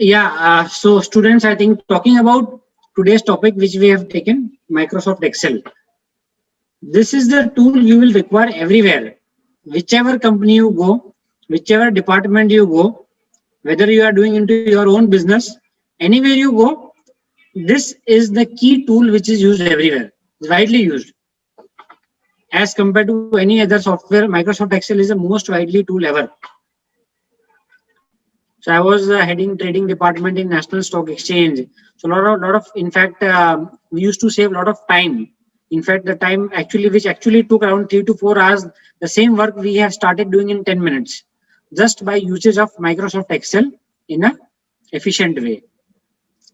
Yeah, so students, I think talking about today's topic, which we have taken, Microsoft Excel. This is the tool you will require everywhere. Whichever company you go, whichever department you go, whether you are doing into your own business, anywhere you go, this is the key tool which is used everywhere, widely used. As compared to any other software, Microsoft Excel is the most widely tool ever. So I was heading trading department in National Stock Exchange. So in fact, we used to save a lot of time. In fact, the time actually, which actually took around 3 to 4 hours, the same work we have started doing in 10 minutes, just by usage of Microsoft Excel in a efficient way.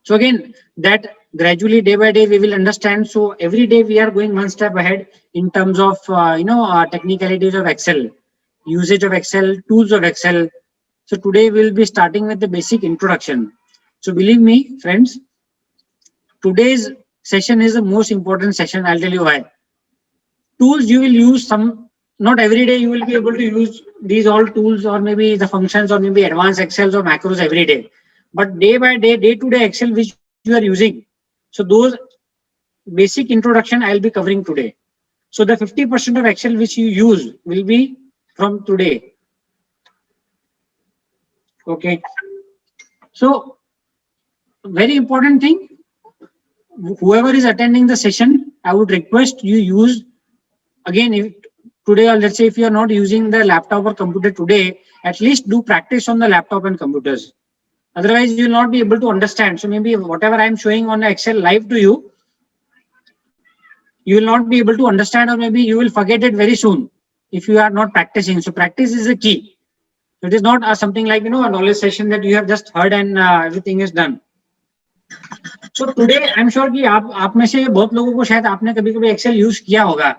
So again, that gradually day by day we will understand. So every day we are going one step ahead in terms of technicalities of Excel, usage of Excel, tools of Excel. So today we'll be starting with the basic introduction. So believe me, friends, today's session is the most important session. I'll tell you why. Tools you will use some, not every day you will be able to use these all tools or maybe the functions or maybe advanced Excels or macros every day. But day by day, day to day Excel which you are using. So those basic introduction I'll be covering today. So the 50% of Excel which you use will be from today. Okay. So very important thing, whoever is attending the session, I would request you use, again, if today, or let's say if you are not using the laptop or computer today, at least do practice on the laptop and computers. Otherwise, you will not be able to understand. So maybe whatever I'm showing on Excel live to you, you will not be able to understand, or maybe you will forget it very soon if you are not practicing. So practice is the key. It is not something like a knowledge session that you have just heard and everything is done. So today I am sure कि आप में से बहुत लोगों को शायद आपने कभी कभी एक्सेल यूज किया होगा,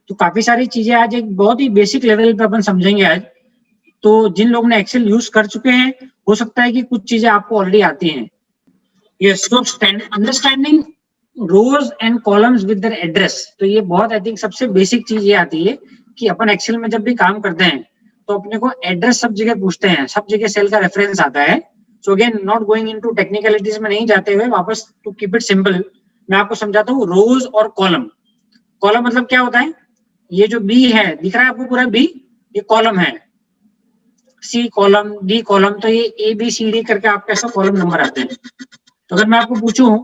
तो काफी सारी चीजें आज एक बहुत ही बेसिक लेवल पे अपन समझेंगे आज. तो जिन लोगों ने एक्सेल यूज कर चुके हैं, हो सकता है कि कुछ चीजें आपको ऑलरेडी आती हैं. Yes, so understanding rows and columns with their address. तो ये बहुत आई थिंक सबसे बेसिक चीज ये आती है कि अपन एक्सेल में जब भी काम करते हैं तो अपने को एड्रेस सब जगह पूछते हैं, सब जगह सेल का रेफरेंस आता है. So again not going into technicalities में नहीं जाते हुए, वापस टू कीप इट सिंपल मैं आपको समझाता हूँ. रोज और कॉलम. कॉलम मतलब क्या होता है? ये जो बी है, दिख रहा है आपको पूरा बी, ये कॉलम है. सी कॉलम, डी कॉलम, तो ये ए बी सी डी करके आपके ऐसा कॉलम नंबर आते हैं. तो अगर मैं आपको पूछूं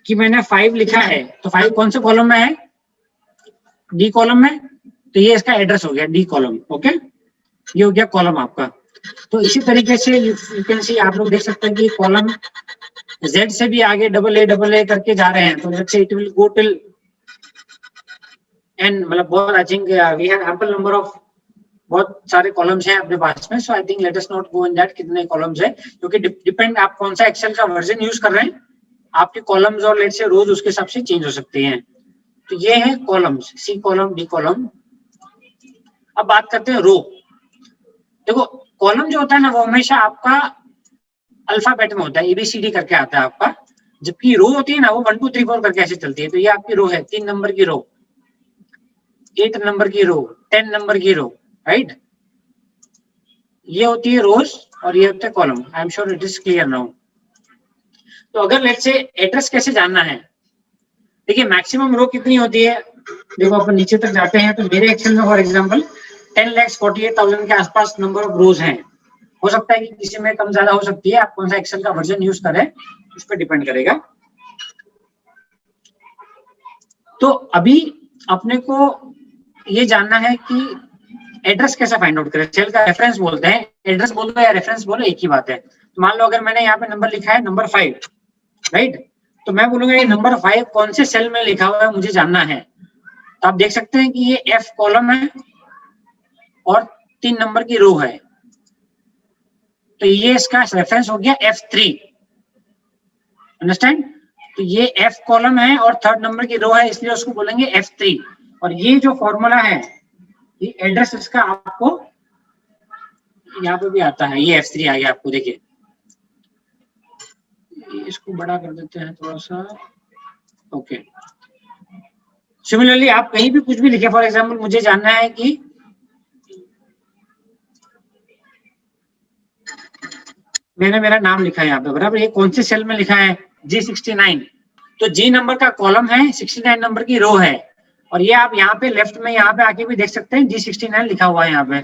कि मैंने 5 लिखा है, तो 5 कौन से कॉलम में है? डी कॉलम में. तो ये इसका एड्रेस हो गया, डी कॉलम. ओके, ये हो गया कॉलम आपका. तो इसी तरीके से यू कैन सी, आप लोग देख सकते हैं कि कॉलम जेड से भी आगे डबल ए करके जा रहे हैं. तो let's say it will go till N, मतलब बहुत I think we have ample number of, बहुत सारे कॉलम्स हैं अपने पास में. So I think let us not go in that कितने कॉलम्स है, क्योंकि डिपेंड आप कौन सा एक्सेल का वर्जन यूज कर रहे हैं, आपके कॉलम्स और लेट से रोज उसके हिसाब से चेंज हो सकते हैं. तो ये है columns, C column, D column. अब बात करते हैं रो. देखो कॉलम जो होता है ना, वो हमेशा आपका अल्फाबेट में होता है, एबीसीडी करके आता है आपका. जबकि रो होती है ना, वो 1 2 3 4 करके ऐसे चलती है. तो ये आपकी रो है, 3 नंबर की रो, 8 नंबर की रो, 10 नंबर की रो, राइट. ये होती है रोज और ये होता है column. I am sure it is clear now. तो अगर लेट्स से एड्रेस कैसे जानना है, देखिए मैक्सिमम रो कितनी होती है. देखो अपन नीचे तक जाते हैं, तो मेरे एक्सेल में फॉर एग्जांपल 10,48,000 के आसपास नंबर ऑफ रोज हैं. हो सकता है कि किसी में कम ज्यादा हो सकती है, आप कौन सा एक्सेल का वर्जन यूज करें उस पर डिपेंड करेगा. तो अभी अपने को ये जानना है कि एड्रेस कैसे फाइंड आउट करें. सेल का रेफरेंस बोलते हैं, एड्रेस बोलो या रेफरेंस बोलो एक ही बात है. तो मान लो अगर मैंने यहाँ पे नंबर लिखा है नंबर 5, राइट, तो मैं बोलूंगा ये नंबर 5 कौन से सेल में लिखा हुआ है मुझे जानना है. तो आप देख सकते हैं कि ये एफ कॉलम है और 3 नंबर की रो है. तो ये इसका रेफरेंस हो गया F3. अंडरस्टैंड. तो ये F कॉलम है और 3rd नंबर की रो है, इसलिए उसको बोलेंगे F3. और ये जो फॉर्मूला है, ये एड्रेस इसका आपको यहाँ पे भी आता है. ये F3 आ गया आपको. देखिए इसको बड़ा कर देते हैं थोड़ा सा. ओके. सिमिलरली आप कहीं भी कुछ भी लिखे, फॉर एग्जाम्पल मुझे जानना है कि मैंने मेरा नाम लिखा है यहाँ पे, बराबर। ये कौन से सेल में लिखा है? G69। तो G नंबर का कॉलम है, 69 नंबर की रो है, और ये आप यहाँ पे लेफ्ट में यहाँ पे आके भी देख सकते हैं G69 लिखा हुआ है यहाँ पे।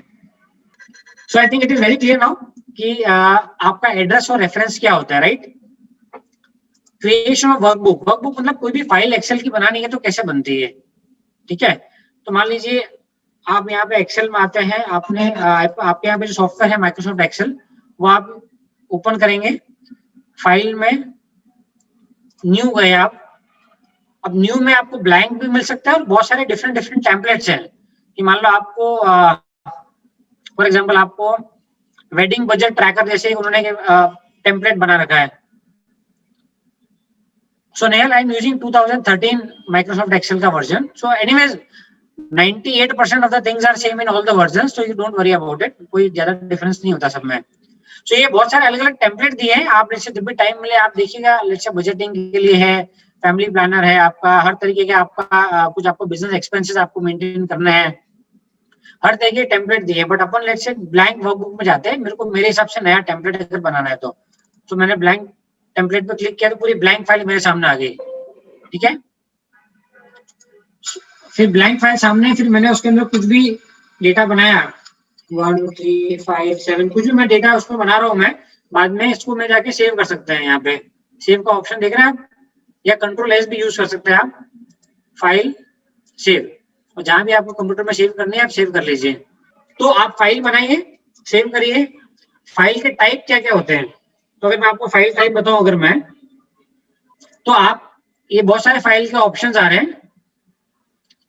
So I think it is very clear now कि आपका एड्रेस और रेफरेंस क्या होता है, right. Creation of workbook, workbook मतलब कोई भी फाइल एक्सेल की बनानी है तो कैसे बनती है, ठीक है। तो मान लीजिए आप यहाँ पे एक्सेल में आते हैं, आपने आपके यहाँ पे जो सॉफ्टवेयर है माइक्रोसॉफ्ट एक्सेल, वो आप ओपन करेंगे, फाइल में न्यू गए आप। अब न्यू में आपको ब्लैंक भी मिल सकता है और बहुत सारे डिफरेंट डिफरेंट टेम्पलेट्स हैं कि मान लो आपको फॉर एग्जांपल आपको वेडिंग बजट ट्रैकर जैसे उन्होंने टेम्पलेट बना रखा है। सो नेल I am using 2013 Microsoft Excel का version. So anyways 98% of the things are same in all the versions, so you don't worry about it, कोई ज्यादा डिफरेंस नहीं होता सब में। सो ये बहुत सारे अलग अलग टेम्पलेट दिए हैं, आप जैसे जब भी टाइम मिले आप देखिएगा। जैसे बजटिंग के लिए है, फैमिली प्लानर है आपका, हर तरीके के आपका कुछ आपको बिजनेस एक्सपेंसेस आपको मेंटेन करना है, हर तरह के टेम्पलेट दिए। But upon let's say blank workbook में जाते हैं, मेरे हिसाब से नया टेम्पलेट अगर बनाना है तो मैंने ब्लैंक टेम्पलेट पे क्लिक किया तो पूरी ब्लैंक फाइल मेरे सामने आ गई, ठीक है। फिर ब्लैंक फाइल सामने, फिर मैंने उसके अंदर कुछ भी डेटा बनाया, 1 3 5 7 कुछ भी मैं डेटा उसमें बना रहा हूँ मैं, बाद में इसको मैं जाके सेव कर सकते हैं। यहाँ पे सेव का ऑप्शन देख रहे हैं आप, या Ctrl+S भी यूज कर सकते हैं आप, फाइल सेव, और जहां भी आपको कंप्यूटर में सेव करनी है आप सेव कर लीजिए। तो आप फाइल बनाइए, सेव करिए। फाइल के टाइप क्या क्या होते हैं, तो अगर मैं आपको फाइल टाइप बताऊं अगर मैं, तो आप ये बहुत सारे फाइल के ऑप्शंस आ रहे हैं।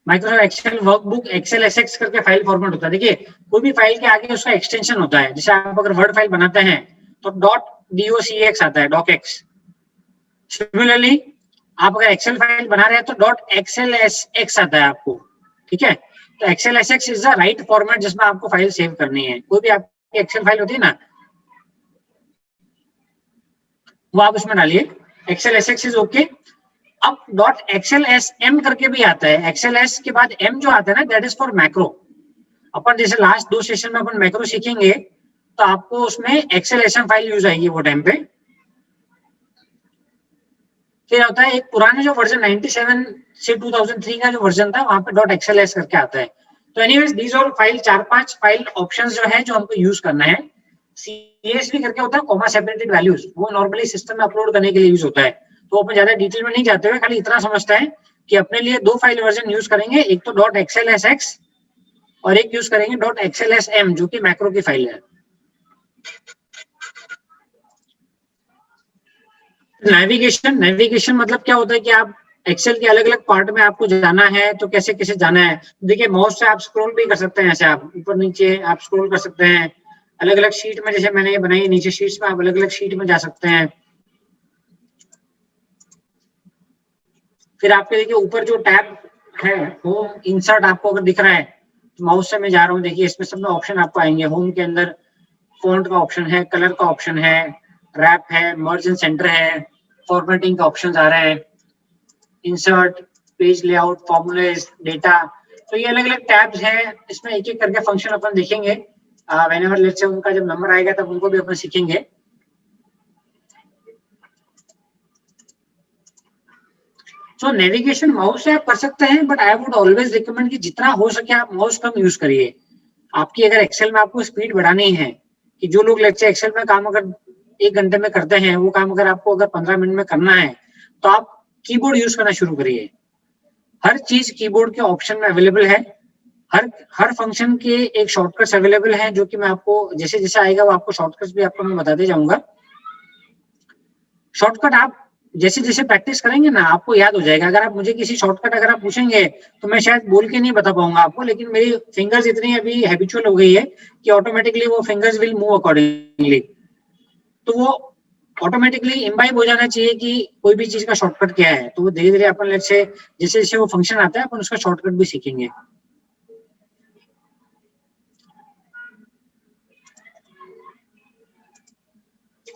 Microsoft Excel workbook XLSX करके फाइल फॉर्मेट होता है। देखिए कोई भी फाइल के आगे उसका एक्सटेंशन होता है, जैसे आप अगर वर्ड फाइल बनाते हैं तो .docx आता है, docx। सिमिलरली आप अगर एक्सेल फाइल बना रहे हैं तो .xlsx आता है आपको, ठीक है। तो XLSX is the right format जिसमें आपको फाइल सेव करनी है। कोई भी आपकी एक्सेल फाइल होती है ना, वो आप उसमें डालिए, XLSX इज ओके। अब .xlsm करके भी आता है, XLS के बाद m जो आता है ना, दैट इज फॉर मैक्रो। अपन जैसे लास्ट 2 सेशन में अपन मैक्रो सीखेंगे तो आपको उसमें XLSM फाइल यूज आएगी वो टाइम पे। फिर होता है एक पुराने जो वर्जन 97 से 2003 का जो वर्जन था, वहां पे .xls करके आता है। तो anyways these all file 4-5 file options जो है जो हमको यूज करना है। CSV करके होता है कॉमा सेपरेटेड वैल्यूज, वो नॉर्मली सिस्टम में अपलोड करने के लिए यूज होता है। तो अपन ज्यादा डिटेल में नहीं जाते हुए खाली इतना समझते हैं कि अपने लिए 2 फाइल वर्जन यूज करेंगे, एक तो .xlsx और एक यूज करेंगे .xlsm जो कि मैक्रो की फाइल है। नेविगेशन मतलब क्या होता है कि आप एक्सेल के अलग अलग पार्ट में आपको जाना है तो कैसे कैसे जाना है। देखिए माउस से आप स्क्रॉल भी कर सकते हैं, ऐसे आप ऊपर नीचे आप स्क्रॉल कर सकते हैं। अलग अलग शीट में, जैसे मैंने ये बनाई नीचे शीट्स में, आप अलग अलग शीट में जा सकते हैं। फिर आपके देखिए ऊपर जो टैब है होम इंसर्ट आपको अगर दिख रहा है तो माउस से मैं जा रहा हूँ, देखिए इसमें सब में ऑप्शन आपको आएंगे। होम के अंदर फॉन्ट का ऑप्शन है, कलर का ऑप्शन है, रैप है, मर्ज एंड सेंटर है, फॉर्मेटिंग का ऑप्शन आ रहा है, insert, page layout, formulas, data. तो ये अलग अलग टैब्स हैं, इसमें एक एक करके फंक्शन अपन देखेंगे। व्हेनेवर लेट्स से उनका जब नंबर आएगा तब उनको भी अपन सीखेंगे। सो नेविगेशन माउस से आप कर सकते हैं, but I would always recommend कि जितना हो सके आप माउस कम यूज करिए। आपकी अगर एक्सेल में आपको स्पीड बढ़ानी है, कि जो लोग लेट्स से एक्सेल में काम अगर 1 घंटे में करते हैं, वो काम अगर आपको अगर 15 मिनट में करना है तो आप कीबोर्ड यूज करना शुरू करिए। हर चीज कीबोर्ड के ऑप्शन में अवेलेबल है, हर फंक्शन के एक शॉर्टकट्स अवेलेबल हैं, जो कि मैं आपको जैसे जैसे आएगा वो आपको शॉर्टकट्स भी आपको मैं बताते जाऊंगा। शॉर्टकट आप जैसे जैसे प्रैक्टिस करेंगे ना आपको याद हो जाएगा। अगर आप मुझे किसी शॉर्टकट अगर आप पूछेंगे तो मैं शायद बोल के नहीं बता पाऊंगा आपको, लेकिन मेरी फिंगर्स इतनी अभी हैबिचुअल हो गई है कि ऑटोमेटिकली वो फिंगर्स विल मूव अकॉर्डिंगली। तो वो ऑटोमेटिकली इम्बाइब हो जाना चाहिए कि कोई भी चीज का शॉर्टकट क्या है। तो वो धीरे धीरे अपन लेट्स से जैसे जैसे वो फंक्शन आता है अपन उसका शॉर्टकट भी सीखेंगे।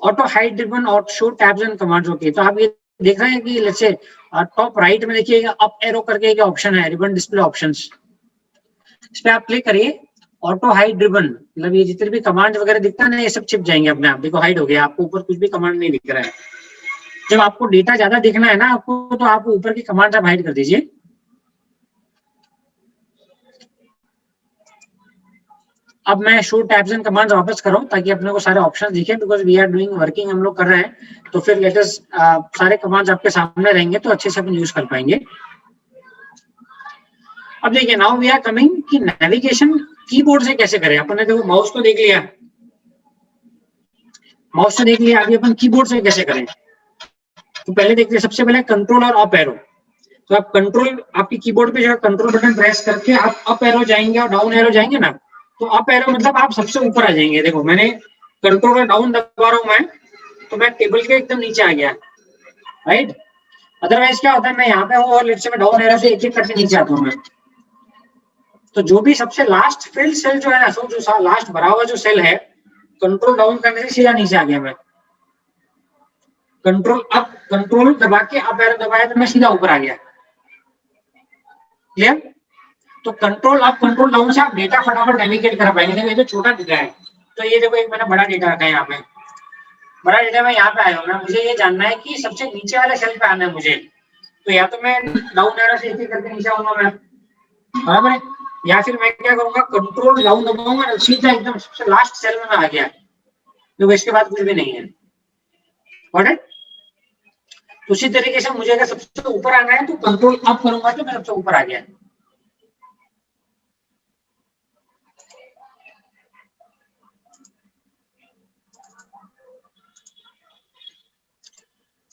ऑटो हाइड रिबन और शो टैब्स एंड कमांड्स होती है। तो आप ये देख रहे हैं कि लेट्स से टॉप राइट में देखिएगा अप एरो करके एक ऑप्शन है, रिबन डिस्प्ले ऑप्शंस। इस पे आप क्लिक करिए ऑटो हाइड ड्रिवन, मतलब ये जितने भी कमांड वगैरह दिखता है ना, ये सब छिप जाएंगे अपने आप। देखो हाइड हो गया, आपको ऊपर कुछ भी कमांड नहीं दिख रहा है। जब आपको डेटा ज्यादा दिखना है ना आपको, तो आप ऊपर की कमांड आप हाइड कर दीजिए। अब मैं शो टैब्स एंड कमांड्स वापस कर रहा हूँ ताकि अपने को सारे ऑप्शंस दिखे, because we are doing working, हम लोग कर रहे हैं, तो फिर लेटेस्ट सारे कमांड्स आपके सामने रहेंगे तो अच्छे से अपन यूज कर पाएंगे। अब देखिए, नाउ वी आर कमिंग कि नेविगेशन कीबोर्ड से कैसे करें। अपन ने देखो माउस को देख लिया, माउस से देख लिया, अभी अपन कीबोर्ड से कैसे करें। तो पहले देखते हैं, सबसे पहले कंट्रोल और अप एरो। तो आप कंट्रोल, आपकी कीबोर्ड पे जो है कंट्रोल बटन प्रेस करके आप अप एरो जाएंगे और डाउन एरो जाएंगे ना, तो अप एरो मतलब आप सबसे ऊपर आ जाएंगे। देखो मैंने कंट्रोल और डाउन दबा रहा हूं मैं, तो मैं टेबल के एकदम नीचे आ गया, राइट। अदरवाइज क्या होता है, मैं यहाँ पे हूँ और लेट्स से मैं डाउन एरो से एक एक करके नीचे आता हूँ मैं, तो जो भी सबसे लास्ट फिल सेल जो है ना, जो लास्ट भरा हुआ जो सेल है, कंट्रोल डाउन करने से सीधा नीचे आ गया मैं। कंट्रोल अप, कंट्रोल दबा के अप एरो दबाया तो मैं सीधा ऊपर आ गया। क्लियर। तो कंट्रोल अप कंट्रोल डाउन से आप डेटा फटाफट नेविगेट कर पाएंगे। देखो ये जो छोटा डेटा है, तो ये देखो एक मैंने बड़ा डेटा रखा है यहाँ पे, बड़ा डेटा मैं यहाँ पे आया हूँ ना, मुझे ये जानना है कि सबसे नीचे वाले सेल पे आना है मुझे, तो या तो मैं डाउन एरो से एक करके नीचे आऊंगा मैं, बराबर है, या फिर मैं क्या करूंगा, कंट्रोल डाउन दबाऊंगा, सीधा एकदम सबसे लास्ट सेल में मैं आ गया, देखो इसके बाद कुछ भी नहीं है। ऑलराइट, तो उसी तरीके से मुझे अगर सबसे ऊपर आना है तो कंट्रोल अप करूंगा तो मैं सबसे ऊपर आ गया।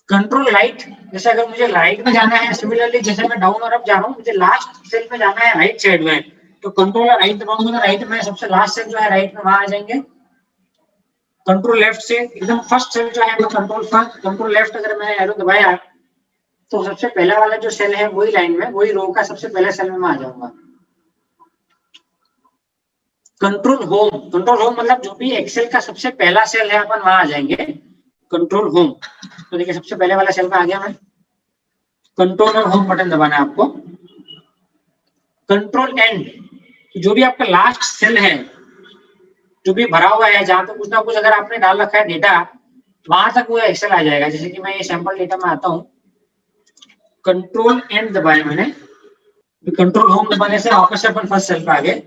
कंट्रोल राइट, जैसे अगर मुझे राइट में जाना है, सिमिलरली जैसे मैं डाउन और अप जा रहा हूँ, मुझे लास्ट सेल में जाना है राइट साइड में, तो कंट्रोल और राइट दबाऊंगा तो राइट में सबसे लास्ट सेल जो है राइट में वहां आ जाएंगे। कंट्रोल लेफ्ट से एकदम फर्स्ट सेल जो है वो कंट्रोल लेफ्ट अगर मैंने एरो दबाया तो सबसे पहला वाला जो सेल है वही लाइन में, वही रो का सबसे पहले सेल में मैं आ जाऊंगा। कंट्रोल होम मतलब जो भी एक्सेल का सबसे पहला सेल है अपन वहां आ जाएंगे, कंट्रोल होम। तो देखिए सबसे पहले वाला सेल में आ गया मैं, कंट्रोल और होम बटन दबाना है आपको। कंट्रोल एंड, जो भी आपका लास्ट सेल है जो भी भरा हुआ है, जहां पे कुछ ना कुछ अगर आपने डाल रखा है डेटा, वहां तक वो एक्सेल आ जाएगा। जैसे कि मैं ये सैंपल डेटा में आता हूँ, कंट्रोल एंड दबाया मैंने, कंट्रोल होम दबाने से वापस से अपन फर्स्ट सेल पे आ गए।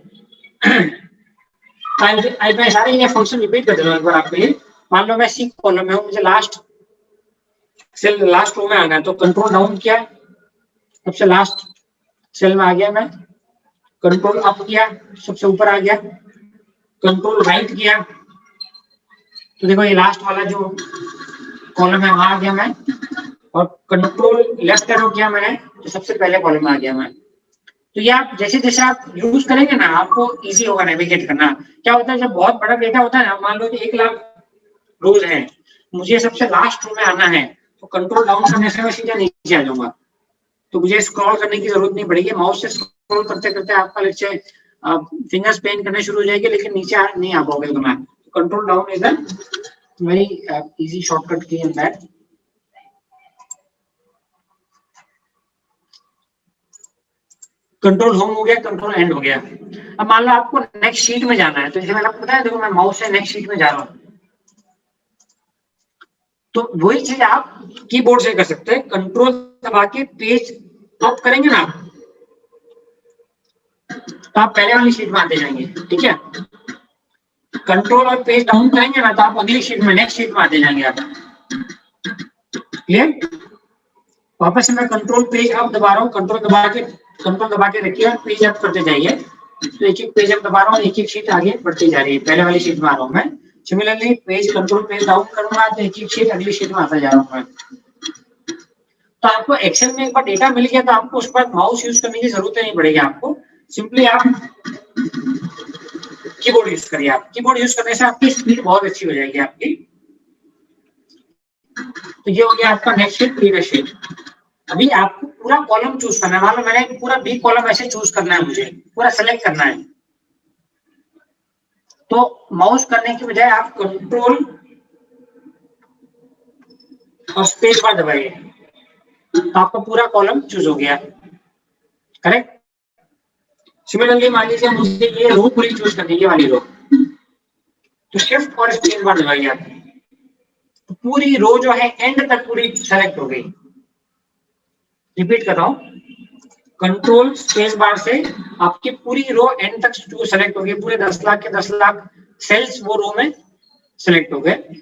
मैं सारे ये फंक्शन रिपीट कर दे रहा हूं एक बार आपके लिए। मान लो मैं सी कॉलम में हूँ, मुझे लास्ट सेल लास्ट रो में आना है, तो कंट्रोल डाउन किया, सबसे लास्ट सेल में आ गया मैं, कंट्रोल अप किया, सबसे ऊपर आ गया, कंट्रोल राइट किया, तो देखो ये लास्ट वाला जो कॉलम है वहां आ गया मैं, और कंट्रोल लेफ्ट एरो किया मैंने तो सबसे पहले कॉलम में आ गया मैं। तो ये आप जैसे जैसे आप यूज करेंगे ना, आपको इजी होगा नेविगेट करना। क्या होता है जब बहुत बड़ा डेटा होता है ना, मान लो कि 1,00,000 रोज है, मुझे सबसे लास्ट रो में आना है, तो कंट्रोल डाउन करने से मैं सीधा नीचे आ जाऊंगा, तो मुझे स्क्रॉल करने की जरूरत नहीं पड़ेगी। माउस से स्क्रॉल करते करते आपका लेट्स से फिंगर्स पेन करने शुरू हो जाएगी, लेकिन नीचे नहीं आ पाओगे तो मैं। Control down is a very easy shortcut की इन दैट। कंट्रोल होम हो गया, कंट्रोल एंड हो गया। अब मान लो आपको नेक्स्ट शीट में जाना है, तो जैसे मैंने आपको बताया, देखो मैं माउस से नेक्स्ट शीट में जा रहा हूँ, तो वही चीज आप कीबोर्ड से कर सकते हैं। कंट्रोल दबा के पेज अप करेंगे ना, तो आप पहले वाली शीट में आते जाएंगे, ठीक है। कंट्रोल और पेज डाउन करेंगे ना, तो आप अगली शीट में, नेक्स्ट शीट में आते जाएंगे आप। क्लियर। वापस से मैं कंट्रोल पेज अप दबा रहा हूँ, कंट्रोल दबा के रखिए और पेज अप करते जाइए, तो एक एक पेज अप दबा रहा हूँ, एक एक शीट आगे बढ़ती जा रही है, पहले वाली शीट में आ रहा हूँ मैं। Similarly page control page down करूंगा तो एक एक शीट अगली शीट में आता जा रहा हूँ मैं। तो आपको एक्सेल में एक बार डेटा मिल गया तो आपको उसके बाद माउस यूज करने की जरूरत नहीं पड़ेगी आपको, सिंपली आप कीबोर्ड यूज करिए। आप कीबोर्ड यूज करने से आपकी स्पीड बहुत अच्छी हो जाएगी आपकी। तो ये हो गया आपका नेक्स्ट शीट, प्रीवियस शीट। अभी आपको पूरा कॉलम चूज करना है, मान लो मैंने पूरा बी कॉलम ऐसे चूज करना है, मुझे पूरा सेलेक्ट करना है, तो माउस करने की बजाय आप कंट्रोल और स्पेस बार दबाइए, तो आपका पूरा कॉलम चूज हो गया, करेक्ट। सिमिलरली मान लीजिए मुझे ये रो पूरी चूज करनी है, ये वाली रो, तो शिफ्ट और स्पेस बार दबाइए आप, तो पूरी रो जो है एंड तक पूरी सेलेक्ट हो गई। रिपीट कर रहा हूं, कंट्रोल स्पेस बार से आपकी पूरी रो एंड तक सेलेक्ट हो गई, पूरे 10 लाख के 10 लाख सेल्स वो रो में सेलेक्ट हो गए।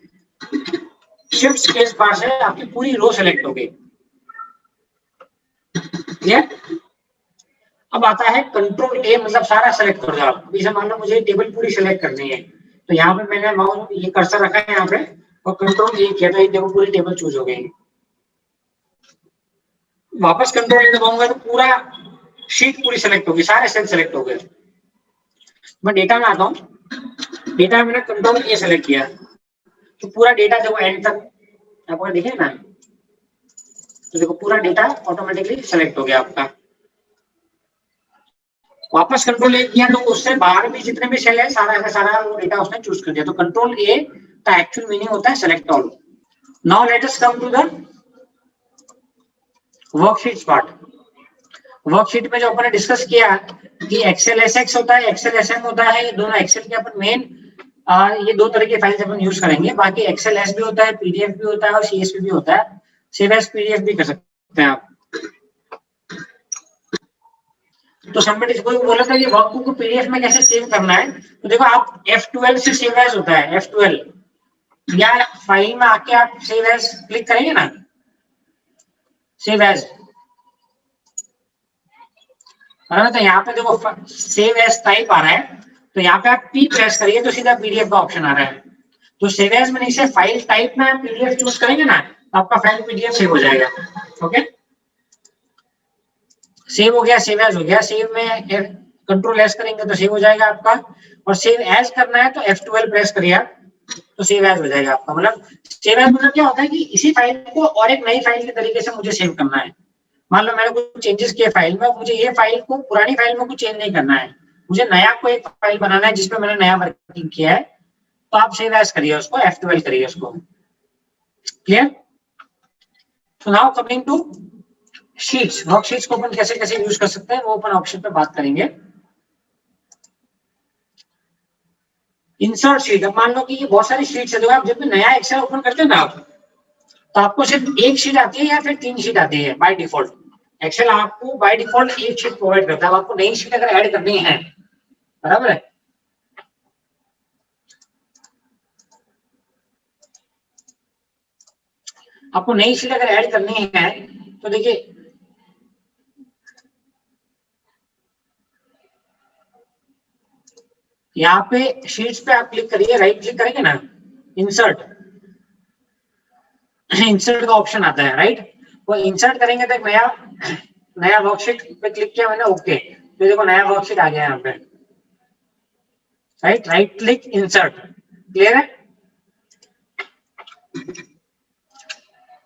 शिफ्ट स्पेस बार से आपकी पूरी रो सेलेक्ट हो गई। क्लियर? अब आता है कंट्रोल ए, मतलब सारा सेलेक्ट कर दो आप। अभी से मान लो मुझे टेबल पूरी सेलेक्ट करनी है, तो यहाँ पे मैंने माउस ये कर्सर रखा है यहाँ पे और कंट्रोल ए किया, तो ये देखो पूरी टेबल चूज हो गई। वापस कंट्रोल ए दबाऊंगा तो पूरा शीट पूरी सेलेक्ट होगी, सारे सेल सेलेक्ट हो गए। मैं डेटा में आता हूँ, डेटा में मैंने कंट्रोल ए सेलेक्ट किया तो पूरा डेटा देखो एंड तक आपको दिखे ना, तो देखो पूरा डेटा ऑटोमेटिकली सेलेक्ट हो गया आपका। वापस कंट्रोल ए किया तो उससे बाहर भी जितने भी सेल है सारा का सारा डेटा उसने चूज कर दिया। तो कंट्रोल ए का एक्चुअल मीनिंग होता है select all. Now let us come to the worksheet part. Worksheet में जो अपन ने डिस्कस किया कि एक्सेल एसएक्स होता है, एक्सेल एसएम होता है, दोनों एक्सेल के अपन मेन ये दो तरह के फाइल्स अपन यूज करेंगे। बाकी एक्सेल एस भी होता है, पीडीएफ भी होता है और सीएसवी भी होता है। सेव एज पीडीएफ भी कर सकते हैं आप। तो समबडी कोई बोला था कि वर्कबुक को पीडीएफ में कैसे सेव करना है, तो देखो आप F12 से सेव एज होता है, F12 या फाइल में आके आप सेव एज क्लिक करेंगे ना, सेव एज, तो यहाँ पे देखो सेव एज टाइप आ रहा है, तो यहाँ पे आप पी प्रेस करिए तो सीधा पीडीएफ का ऑप्शन आ रहा है। तो सेव एज में नीचे फाइल टाइप में पीडीएफ चूज करेंगे ना, तो आपका फाइल पीडीएफ सेव हो जाएगा। ओके, सेव हो गया, सेव एज हो गया। सेव में कंट्रोल एस करेंगे तो सेव हो जाएगा आपका, और सेव एज करना है तो F12 प्रेस करिए आप, तो सेव एज हो जाएगा आपका। मतलब सेव एज मतलब क्या होता है कि इसी फाइल को और एक नई फाइल के तरीके से मुझे सेव करना है। मान लो मैंने कुछ चेंजेस किए फाइल में, मुझे ये फाइल को पुरानी फाइल में कुछ चेंज नहीं करना है, मुझे नया को एक फाइल बनाना है जिसमें मैंने नया वर्किंग किया है, तो आप सेव एज करिए उसको, F12 करिए उसको। क्लियर? तो now coming to sheets. Worksheets को अपन कैसे कैसे यूज कर सकते हैं वो अपन ऑप्शन पे बात करेंगे। इंसर्ट शीट, अब मान लो कि ये बहुत सारी शीट्स है, तो आप जब भी नया एक्सेल ओपन करते हैं ना आप, तो आपको सिर्फ एक शीट आती है या फिर 3 शीट आती है बाय डिफॉल्ट। एक्सेल आपको बाय डिफॉल्ट एक शीट प्रोवाइड करता है। आपको नई शीट अगर ऐड करनी है, बराबर है, आपको नई शीट अगर ऐड करनी है तो देखिए यहाँ पे शीट्स पे आप क्लिक करिए, राइट क्लिक करेंगे ना, इंसर्ट, इंसर्ट का ऑप्शन आता है, राइट। वो इंसर्ट करेंगे तो एक नया नया वर्कशीट पे क्लिक किया मैंने, ओके, तो देखो नया वर्कशीट आ गया यहाँ पे, right, right click insert. Clear है?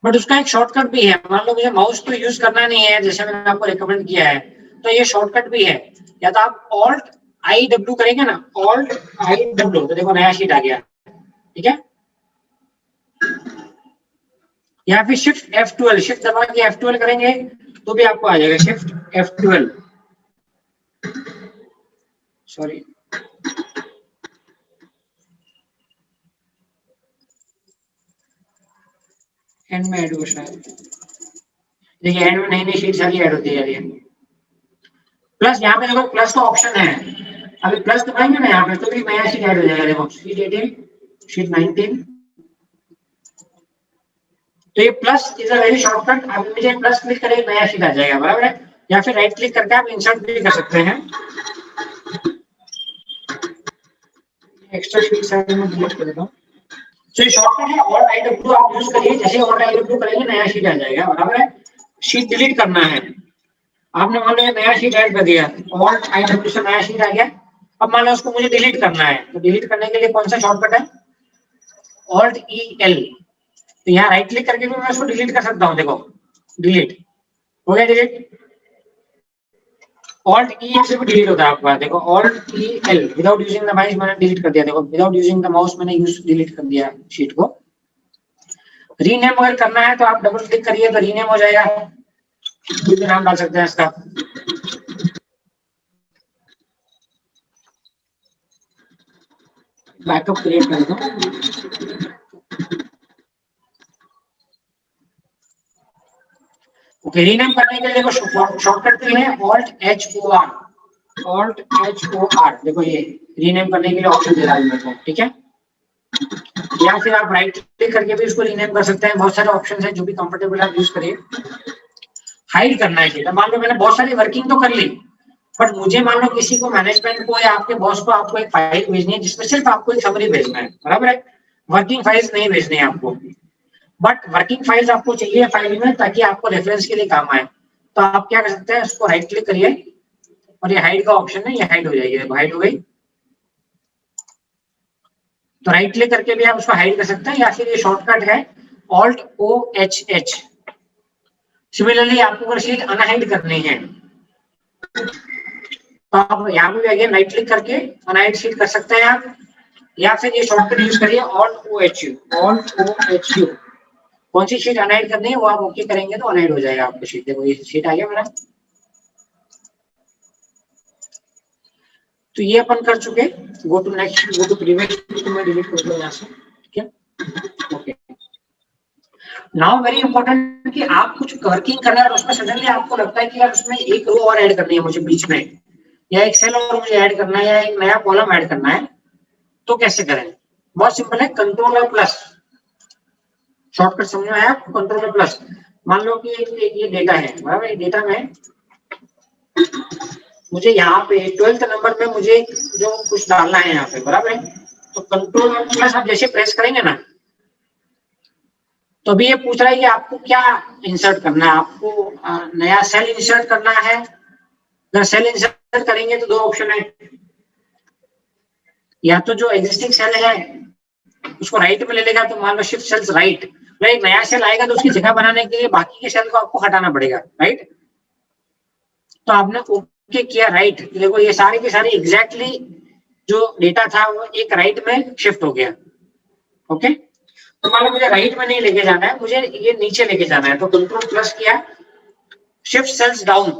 बट उसका एक शॉर्टकट भी है। मान लो मुझे माउस तो यूज करना नहीं है जैसे मैंने आपको रिकमेंड किया है, तो ये शॉर्टकट भी है। या तो आप ऑल्ट आई डब्ल्यू करेंगे ना, ऑल्ट आई डब्ल्यू, तो देखो नया शीट आ गया, ठीक है। या फिर शिफ्ट F12, शिफ्ट दबा के F12 करेंगे तो भी आपको आ जाएगा, शिफ्ट F12, सॉरी, एंड में ऐड हो शायद, देखिए एंड में नई नई शीट सारी ऐड होती जा रही है। प्लस यहाँ पे देखो प्लस का ऑप्शन है, अभी प्लस दबाएंगे ना यहाँ पे तो भी नया शीट ऐड हो जाएगा। देखो शीट 18, शीट 19, तो ये plus is a very shortcut. आप मुझे प्लस क्लिक करेंगे नया शीट आ जाएगा, बराबर है। या फिर राइट क्लिक करके आप इंसर्ट भी कर सकते हैं। एक्स्ट्रा शीट साइड में डिलीट कर देता हूँ। तो ये शॉर्टकट है, ऑल्ट आई डब्ल्यू आप यूज करिए, जैसे ऑल्ट आई डब्ल्यू करेंगे नया शीट आ जाएगा, बराबर है। शीट डिलीट करना है, आपने मान लो नया शीट ऐड कर दिया, ऑल्ट आई डब्ल्यू से नया शीट आ गया। अब मान लो उसको मुझे डिलीट करना है, तो डिलीट करने के लिए कौन सा शॉर्टकट है, ऑल्ट ई एल। तो यहाँ राइट क्लिक करके भी मैं उसको डिलीट कर सकता हूँ, देखो डिलीट हो गया, डिलीट। ऑल्ट ई एल से भी डिलीट होता है आपका, देखो alt E L, without using the mouse मैंने डिलीट कर दिया, देखो विदाउट यूजिंग द माउस मैंने यूज डिलीट कर दिया शीट को। रीनेम अगर करना है तो आप डबल क्लिक करिए तो रीनेम हो जाएगा, कोई भी नाम डाल सकते हैं इसका। बैकअप क्रिएट कर दो। ओके, रीनेम करने के लिए देखो शॉर्टकट की है Alt+H+O+R, Alt+H+O+R। देखो ये रीनेम करने के लिए ऑप्शन दे रहा है मेरे को, ठीक है। या फिर आप राइट क्लिक करके भी उसको रीनेम कर सकते हैं, बहुत सारे ऑप्शन है जो भी कंफर्टेबल आप यूज करिए। हाइड करना है डेटा, मान लो मैंने बहुत सारी वर्किंग तो कर ली, बट मुझे मान लो किसी को मैनेजमेंट को या आपके बॉस को आपको एक फाइल भेजनी है जिसमें सिर्फ आपको एक समरी भेजना है, बराबर है, वर्किंग फाइल्स नहीं भेजनी है आपको, बट वर्किंग फाइल्स आपको चाहिए फाइल में ताकि आपको रेफरेंस के लिए काम आए। तो आप क्या कर सकते हैं, उसको राइट क्लिक करिए और ये हाइड का ऑप्शन है, ये हाइड हो जाएगी, हाइड हो गई। तो राइट क्लिक करके भी आप उसको हाइड कर सकते हैं, या फिर ये शॉर्टकट है Alt+O+H+H। सिमिलरली आपको अगर शीट अनहाइड करनी है तो आप यहाँ पे अगेन राइट क्लिक करके अनहाइड शीट कर सकते हैं आप, या फिर ये शॉर्टकट यूज करिए Alt+OHU, Alt+OHU। कौन सी शीट अनहाइड करनी है वो आप ओके करेंगे तो अनहाइड हो जाएगा आपकी शीट। देखो ये शीट आ गया मेरा, तो ये अपन कर चुके। Go to next, go to previous, तो मैं डिलीट कर दूं यहाँ से, ठीक है। ओके, नाउ वेरी इंपॉर्टेंट कि आप कुछ वर्किंग कर रहे हैं और उसमें सडनली आपको लगता है कि यार उसमें एक रो और ऐड करनी है मुझे बीच में, या एक सेल और मुझे ऐड करना है, या एक नया कॉलम ऐड करना है, तो कैसे करें? बहुत सिंपल है, Ctrl+, शॉर्टकट समझ में आया? Ctrl+। मान लो कि ये डेटा है, बराबर, डेटा में मुझे यहाँ पे 12th नंबर में मुझे जो कुछ डालना है यहाँ पे, बराबर है, तो Ctrl+ आप जैसे प्रेस करेंगे ना, तो अभी ये पूछ रहा है कि आपको क्या इंसर्ट करना है, आपको नया सेल इंसर्ट करना है। अगर सेल इंसर्ट करेंगे तो दो ऑप्शन है, या तो जो एग्जिस्टिंग सेल है उसको राइट में ले लेगा, तो मान लो शिफ्ट सेल्स राइट, एक नया सेल आएगा तो उसकी जगह बनाने के लिए बाकी के सेल को आपको हटाना पड़ेगा, राइट। तो आपने ओके किया राइट, देखो ये सारी की सारी एग्जैक्टली जो डेटा था वो एक राइट में शिफ्ट हो गया। ओके, तो मान लो मुझे राइट में नहीं लेके जाना है, मुझे ये नीचे लेके जाना है, तो Ctrl+ किया, शिफ्ट सेल्स डाउन,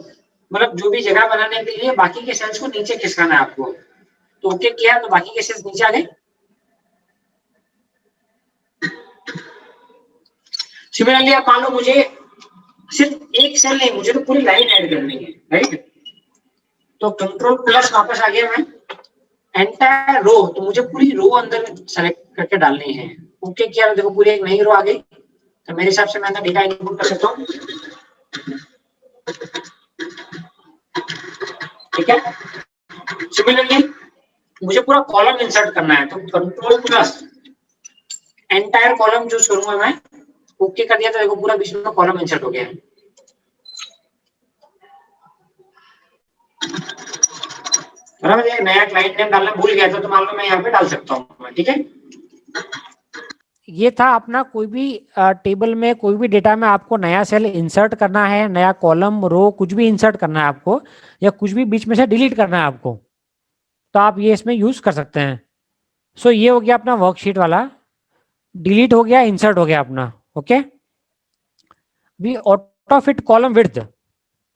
मतलब जो भी जगह बनाने के लिए बाकी के सेल्स को नीचे खिसकाना है आपको। तो ओके किया तो बाकी के सेल्स नीचे आ गए। सिमिलरली आप मान लो मुझे सिर्फ एक सेल नहीं, मुझे तो पूरी लाइन ऐड करनी है, राइट। तो Ctrl+ वापस आ गया मैं, एंटायर रो, तो मुझे पूरी रो अंदर सेलेक्ट करके डालनी है। ओके किया, देखो पूरी एक नई रो आ गई। तो मेरे हिसाब से मैं अंदर डेटा इनपुट कर सकता हूँ, ठीक है। सिमिलरली मुझे पूरा कॉलम इंसर्ट करना है, तो Ctrl+ एंटायर कॉलम चूज करूंगा मैं, ओके कर दिया तो देखो पूरा बीच में कॉलम इंसर्ट हो गया है। बराबर, ये नया क्लाइंट नेम डालना भूल गया था तो मान लो मैं यहाँ पे डाल सकता हूँ, ठीक है। ये था अपना कोई भी टेबल में कोई भी डेटा में आपको नया सेल इंसर्ट करना है, नया कॉलम रो कुछ भी इंसर्ट करना है आपको, या कुछ भी बीच में से डिलीट करना है आपको, तो आप ये इसमें यूज कर सकते हैं। सो ये हो गया अपना वर्कशीट वाला, डिलीट हो गया, इंसर्ट हो गया अपना। ओके, अभी auto fit column width.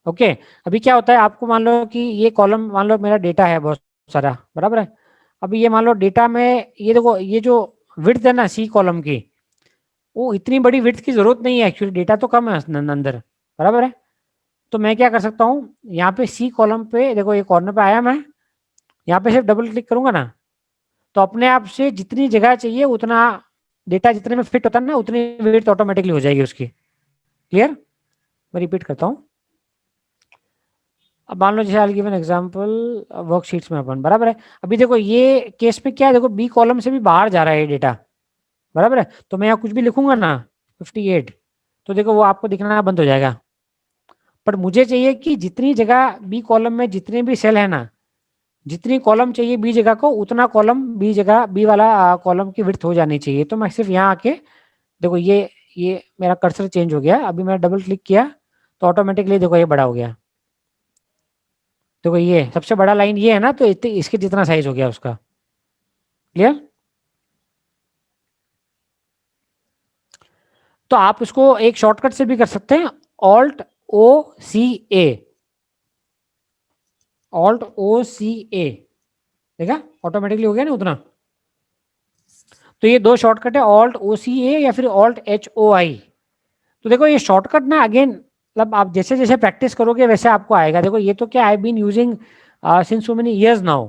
Okay, अभी क्या होता है, आपको मान लो कि ये कॉलम, मान लो मेरा डेटा है बहुत सारा, बराबर है। अभी ये मान लो डेटा में ये देखो, ये जो विड्थ है ना सी कॉलम की, वो इतनी बड़ी विड्थ की जरूरत नहीं है, एक्चुअली डेटा तो कम है अंदर, बराबर है। तो मैं क्या कर सकता हूँ, यहाँ पे सी कॉलम पे देखो, ये कॉर्नर पे आया, मैं यहाँ पे सिर्फ डबल क्लिक करूंगा ना, तो अपने आप से जितनी जगह चाहिए उतना डेटा जितने में फिट होता है ना, उतनी विड्थ ऑटोमेटिकली हो जाएगी उसकी। क्लियर? मैं रिपीट करता हूँ। अब मान लो जैसे I give an example, worksheets में अपन, बराबर है। अभी देखो ये केस में क्या है, देखो बी कॉलम से भी बाहर जा रहा है ये डेटा, बराबर है। तो मैं यहाँ कुछ भी लिखूंगा ना 58, तो देखो वो आपको दिखना बंद हो जाएगा। पर मुझे चाहिए कि जितनी जगह बी कॉलम में जितने भी सेल है ना, जितनी कॉलम चाहिए बी जगह को, उतना कॉलम बी जगह, बी वाला कॉलम की विड्थ हो जानी चाहिए। तो मैं सिर्फ यहाँ आके देखो, ये मेरा कर्सर चेंज हो गया, अभी मैं डबल क्लिक किया तो ऑटोमेटिकली देखो ये बड़ा हो गया। देखो ये सबसे बड़ा लाइन ये है ना, तो इसके जितना साइज हो गया उसका। क्लियर? तो आप इसको एक शॉर्टकट से भी कर सकते हैं, Alt+O+C+A, Alt+O+C+A, देखा ऑटोमेटिकली हो गया ना उतना। तो ये दो शॉर्टकट है, ऑल्ट ओ सी ए या फिर ऑल्ट एच ओ आई। तो देखो ये शॉर्टकट ना अगेन मतलब आप जैसे जैसे प्रैक्टिस करोगे वैसे आपको आएगा। देखो ये तो क्या I been using since so many years now,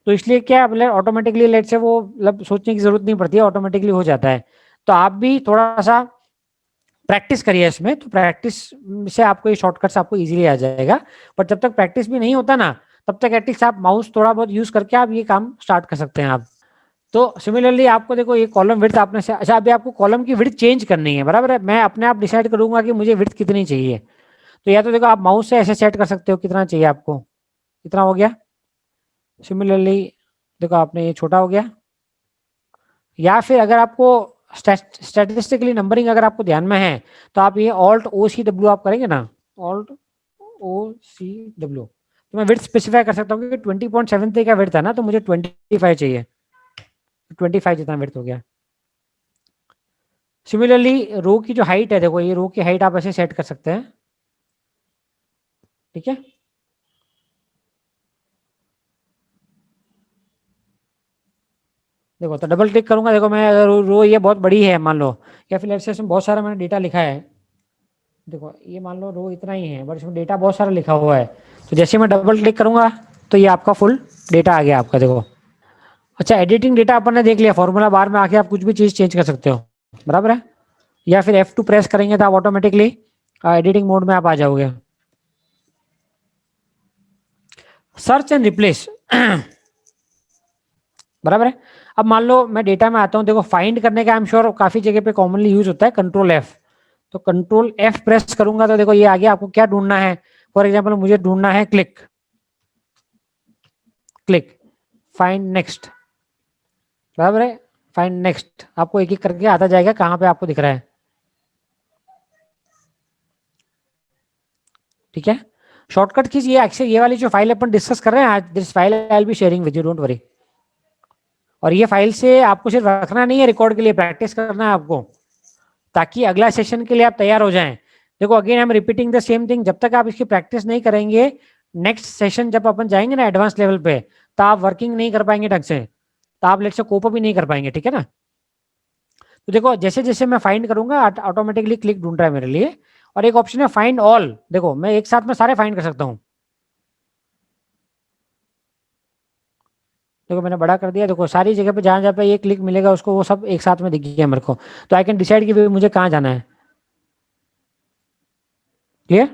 तो इसलिए क्या मतलब ऑटोमेटिकली लेट से वो मतलब सोचने की जरूरत नहीं पड़ती है, ऑटोमेटिकली हो जाता है। तो आप भी थोड़ा सा प्रैक्टिस करिए इसमें, तो प्रैक्टिस से आपको ये शॉर्टकट्स आपको इजीली आ जाएगा। पर जब तक प्रैक्टिस भी नहीं होता ना, तब तक एटलीस्ट आप माउस थोड़ा बहुत यूज करके आप ये काम स्टार्ट कर सकते हैं आप। तो सिमिलरली आपको देखो ये कॉलम विड्थ आपने से, अच्छा अभी आपको कॉलम की विड्थ चेंज करनी है, बराबर है। मैं अपने आप डिसाइड करूंगा कि मुझे विड्थ कितनी चाहिए। तो या तो देखो आप माउस से ऐसे सेट कर सकते हो कितना चाहिए आपको, कितना हो गया। सिमिलरली देखो आपने ये छोटा हो गया, या फिर अगर आपको स्टैटिस्टिकली नंबरिंग अगर आपको ध्यान में है तो आप ये ऑल्ट ओ सी डब्ल्यू आप करेंगे ना, ऑल्ट ओ सी डब्ल्यू, तो मैं विड्थ स्पेसिफाई कर सकता हूँ कि 20.73 का विड्थ है ना, तो मुझे 25 चाहिए, 25 जितना विड्थ हो गया। सिमिलरली रो की जो हाइट है, देखो ये रो की हाइट आप ऐसे सेट कर सकते हैं, ठीक है। देखो तो डबल क्लिक करूंगा, देखो मैं अगर रो ये बहुत बड़ी है मान लो, या फिर लेट्स से इसमें बहुत सारा मैंने डेटा लिखा है, देखो ये मान लो रो इतना ही है बट इसमें डेटा बहुत सारा लिखा हुआ है, तो जैसे मैं डबल क्लिक करूंगा तो ये आपका फुल डेटा आ गया आपका, देखो। अच्छा एडिटिंग डेटा अपन ने देख लिया, फॉर्मूला बार में आके आप कुछ भी चीज चेंज कर सकते हो, बराबर है। या फिर F2 प्रेस करेंगे तो आप ऑटोमेटिकली एडिटिंग मोड में आप आ जाओगे। सर्च एंड रिप्लेस बराबर है। अब मान लो मैं डेटा में आता हूं, देखो फाइंड करने का आई एम श्योर काफी जगह पे कॉमनली यूज होता है कंट्रोल F। तो कंट्रोल F प्रेस करूंगा तो देखो ये आ गया, आपको क्या ढूंढना है। फॉर एग्जाम्पल मुझे ढूंढना है क्लिक, क्लिक फाइंड नेक्स्ट, बराबर है। फाइंड नेक्स्ट आपको एक एक करके आता जाएगा कहां पे आपको दिख रहा है, ठीक है। शॉर्टकट कीज ये एक्चुअली ये वाली जो फाइल अपन डिस्कस कर रहे हैं आज, this file I will be sharing with you, don't worry. और ये फाइल से आपको सिर्फ रखना नहीं है रिकॉर्ड के लिए, प्रैक्टिस करना है आपको, ताकि अगला सेशन के लिए आप तैयार हो जाएं। देखो again I am repeating the same thing, जब तक आप इसकी प्रैक्टिस नहीं करेंगे, नेक्स्ट सेशन जब अपन जाएंगे ना एडवांस लेवल पे, तो आप वर्किंग नहीं कर पाएंगे ढंग से, तो आप लेट से कोप भी नहीं कर पाएंगे, ठीक है ना। तो देखो जैसे जैसे मैं फाइंड करूंगा ऑटोमेटिकली क्लिक ढूंढ रहा है मेरे लिए। और एक ऑप्शन है फाइंड ऑल, देखो मैं एक साथ में सारे फाइंड कर सकता हूँ। देखो मैंने बड़ा कर दिया, देखो सारी जगह पे जहां जहां पे ये क्लिक मिलेगा उसको वो सब एक साथ में दिख गया मेरे को, तो आई कैन डिसाइड कि भाई मुझे कहाँ जाना है। क्लियर।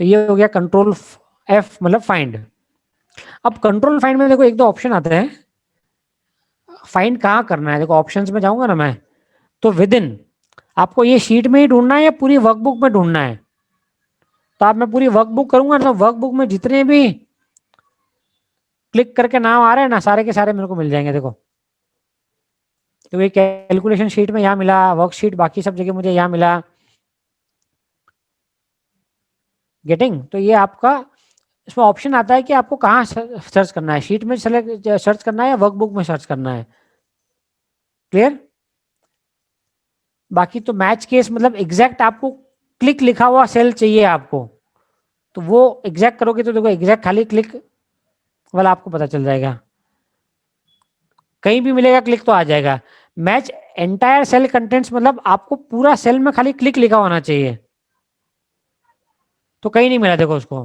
तो ये हो गया कंट्रोल F मतलब फाइंड। अब कंट्रोल फाइंड में देखो एक दो ऑप्शन आते हैं, फाइंड कहाँ करना है। देखो ऑप्शंस में जाऊंगा ना मैं, तो विद इन आपको ये शीट में ही ढूंढना है या पूरी वर्कबुक में ढूंढना है। तो आप मैं पूरी वर्कबुक करूंगा ना, तो वर्कबुक में जितने भी क्लिक करके नाम आ रहे हैं ना, सारे के सारे मेरे को मिल जाएंगे। देखो तो ये कैलकुलेशन शीट में यहाँ मिला, वर्कशीट बाकी सब जगह मुझे यहाँ मिला, गेटिंग। तो ये आपका इसमें ऑप्शन आता है कि आपको कहाँ सर्च करना है, शीट में सेलेक्ट सर्च करना है या वर्कबुक में सर्च करना है। क्लियर। बाकी तो मैच केस मतलब एग्जैक्ट आपको क्लिक लिखा हुआ सेल चाहिए आपको, तो वो एग्जैक्ट करोगे तो देखो एग्जैक्ट खाली क्लिक वाला आपको पता चल जाएगा, कहीं भी मिलेगा क्लिक तो आ जाएगा। मैच एंटायर सेल कंटेंट्स मतलब आपको पूरा सेल में खाली क्लिक लिखा होना चाहिए, तो कहीं नहीं मिला देखो उसको,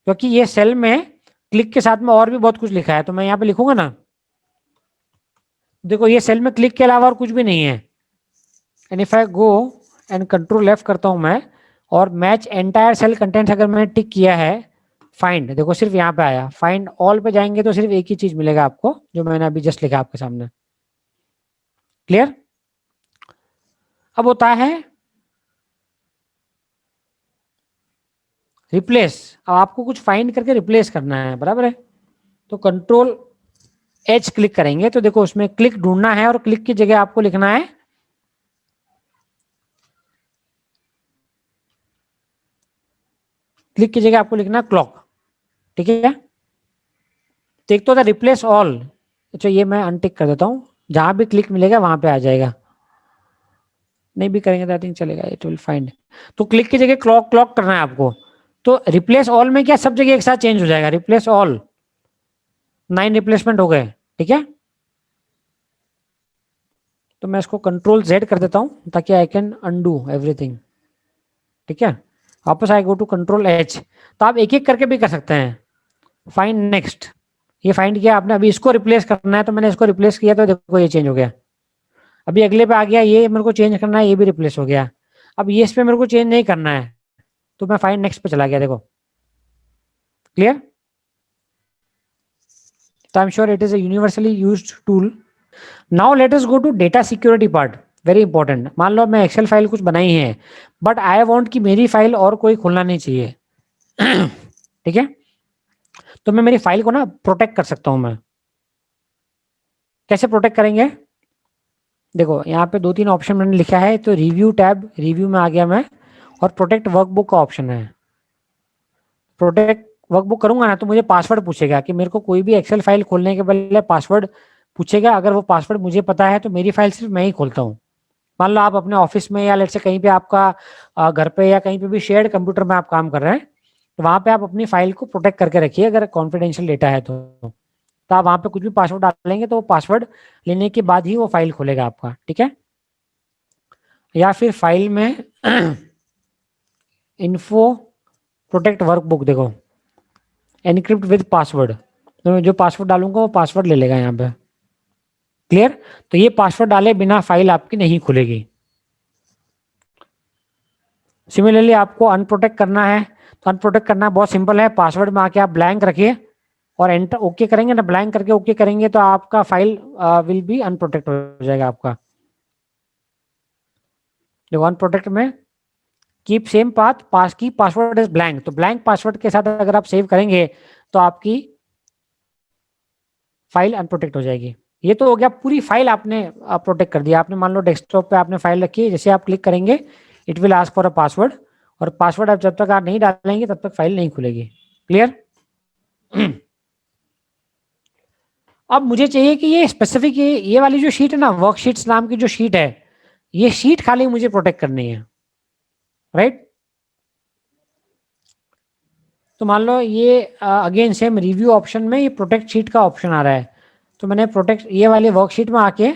क्योंकि ये सेल में क्लिक के साथ में और भी बहुत कुछ लिखा है। तो मैं यहाँ पे लिखूंगा ना, देखो ये सेल में क्लिक के अलावा और कुछ भी नहीं है। And if I go and control F करता हूं मैं, और मैच एंटायर सेल कंटेंट्स अगर मैंने टिक किया है, फाइंड देखो सिर्फ यहाँ पे आया, फाइंड ऑल पे जाएंगे तो सिर्फ एक ही चीज मिलेगा आपको जो मैंने अभी जस्ट लिखा आपके सामने। क्लियर। अब होता है रिप्लेस, अब आपको कुछ फाइंड करके रिप्लेस करना है, बराबर है। तो कंट्रोल H क्लिक करेंगे तो देखो उसमें क्लिक ढूंढना है, और क्लिक की जगह आपको लिखना है क्लिक की जगह आपको लिखना क्लॉक, ठीक है। तो एक तो था रिप्लेस ऑल, अच्छा ये मैं अनटिक कर देता हूं, जहां भी क्लिक मिलेगा वहां पे आ जाएगा, नहीं भी करेंगे तो आई थिंक चलेगा, इट विल फाइंड। तो क्लिक की जगह क्लॉक क्लॉक करना है आपको। तो रिप्लेस ऑल में क्या सब जगह एक साथ चेंज हो जाएगा, रिप्लेस ऑल 9 रिप्लेसमेंट हो गए, ठीक है। तो मैं इसको कंट्रोल Z कर देता हूँ ताकि आई कैन अनडू एवरीथिंग। ठीक है, वापस आई गो टू कंट्रोल H। तो आप एक एक करके भी कर सकते हैं। फाइंड नेक्स्ट, ये फाइंड किया आपने, अभी इसको रिप्लेस करना है तो मैंने इसको रिप्लेस किया तो देखो ये चेंज हो गया। अभी अगले पे आ गया, ये मेरे को चेंज करना है, ये भी रिप्लेस हो गया। अब ये इस पे मेरे को चेंज नहीं करना है तो मैं फाइंड नेक्स्ट पे चला गया, देखो क्लियर। तो I am sure it is a universally used tool. Now let us go to data security part, very important. मान लो मैं एक्सेल फाइल कुछ बनाई है बट आई वांट कि मेरी फाइल और कोई खोलना नहीं चाहिए। ठीक है, तो मैं मेरी फाइल को ना प्रोटेक्ट कर सकता हूं। मैं कैसे प्रोटेक्ट करेंगे, देखो यहाँ पे 2-3 ऑप्शन मैंने लिखा है। तो रिव्यू टैब, रिव्यू में आ गया मैं, और प्रोटेक्ट वर्कबुक का ऑप्शन है। प्रोटेक्ट वर्कबुक करूंगा ना तो मुझे पासवर्ड पूछेगा कि मेरे को कोई भी एक्सेल फाइल खोलने के पहले पासवर्ड पूछेगा। अगर वो पासवर्ड मुझे पता है तो मेरी फाइल सिर्फ मैं ही खोलता हूँ। मान लो आप अपने ऑफिस में या लेट से कहीं पे आपका घर पे या कहीं पे भी शेयर्ड कंप्यूटर में आप काम कर रहे हैं, तो वहां पे आप अपनी फाइल को प्रोटेक्ट करके रखिए। अगर कॉन्फिडेंशियल डेटा है तो आप वहां पे कुछ भी पासवर्ड डालेंगे तो वो पासवर्ड लेने के बाद ही वो फाइल खोलेगा आपका। ठीक है, या फिर फाइल में इन्फो प्रोटेक्ट वर्कबुक, देखो एनक्रिप्ट विद पासवर्ड, तो मैं जो पासवर्ड डालूंगा वो पासवर्ड ले लेगा यहाँ पे। क्लियर, तो ये पासवर्ड डाले बिना फाइल आपकी नहीं खुलेगी। सिमिलरली आपको अनप्रोटेक्ट करना है तो अनप्रोटेक्ट करना बहुत सिंपल है। पासवर्ड में आके आप ब्लैंक रखिए और एंटर ओके करेंगे ना, ब्लैंक करके ओके करेंगे तो आपका फाइल विल बी अनप्रोटेक्ट हो जाएगा आपका। देखो अनप्रोटेक्ट में कीप सेम पाथ, पास की पासवर्ड इज ब्लैंक, तो ब्लैंक पासवर्ड के साथ अगर आप सेव करेंगे तो आपकी फाइल अनप्रोटेक्ट हो जाएगी। ये तो हो गया, पूरी फाइल आपने प्रोटेक्ट कर दिया। आपने मान लो डेस्कटॉप पे आपने फाइल रखी है, जैसे आप क्लिक करेंगे it will ask for a password, और पासवर्ड आप जब तक आप नहीं डालेंगे तब तक फाइल नहीं खुलेगी। क्लियर। अब मुझे चाहिए कि ये स्पेसिफिक ये वाली जो शीट है ना, वर्कशीट्स नाम की जो शीट है, ये शीट खाली मुझे प्रोटेक्ट करनी है, राइट। तो मान लो ये अगेन सेम रिव्यू ऑप्शन में ये प्रोटेक्ट शीट का ऑप्शन आ रहा है, तो मैंने प्रोटेक्ट ये वाली वर्कशीट में आके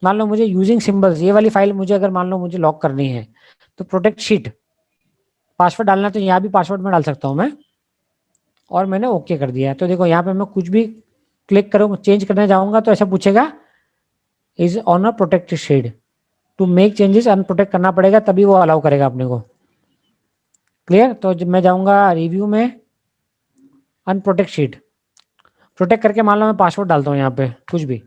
मान लो मुझे यूजिंग सिंबल्स ये वाली फाइल मुझे अगर मान लो मुझे लॉक करनी है तो प्रोटेक्ट शीट पासवर्ड डालना, तो यहाँ भी पासवर्ड में डाल सकता हूँ मैं, और मैंने ओके कर दिया है। तो देखो यहाँ पे मैं कुछ भी क्लिक करूँ चेंज करने जाऊँगा तो ऐसा पूछेगा is on a protected sheet, to make changes unprotect करना पड़ेगा तभी वो अलाउ करेगा अपने को। क्लियर, तो जब मैं जाऊँगा रिव्यू में अनप्रोटेक्ट शीट, प्रोटेक्ट करके मान लो मैं पासवर्ड डालता हूँ यहाँ पे कुछ भी,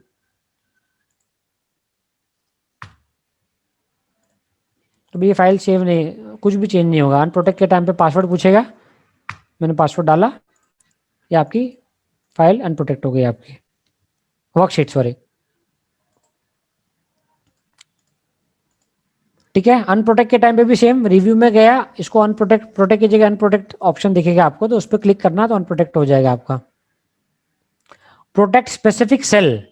तो ये फाइल सेव नहीं, कुछ भी चेंज नहीं होगा। अनप्रोटेक्ट के टाइम पे पासवर्ड पूछेगा, मैंने पासवर्ड डाला, ये आपकी फाइल अनप्रोटेक्ट हो गई, आपकी वर्कशीट सॉरी। ठीक है, अनप्रोटेक्ट के टाइम पे भी सेम, रिव्यू में गया इसको अनप्रोटेक्ट, प्रोटेक्ट की जगह अनप्रोटेक्ट ऑप्शन दिखेगा आपको, तो उस पर क्लिक करना तो अनप्रोटेक्ट हो जाएगा आपका। प्रोटेक्ट स्पेसिफिक सेल,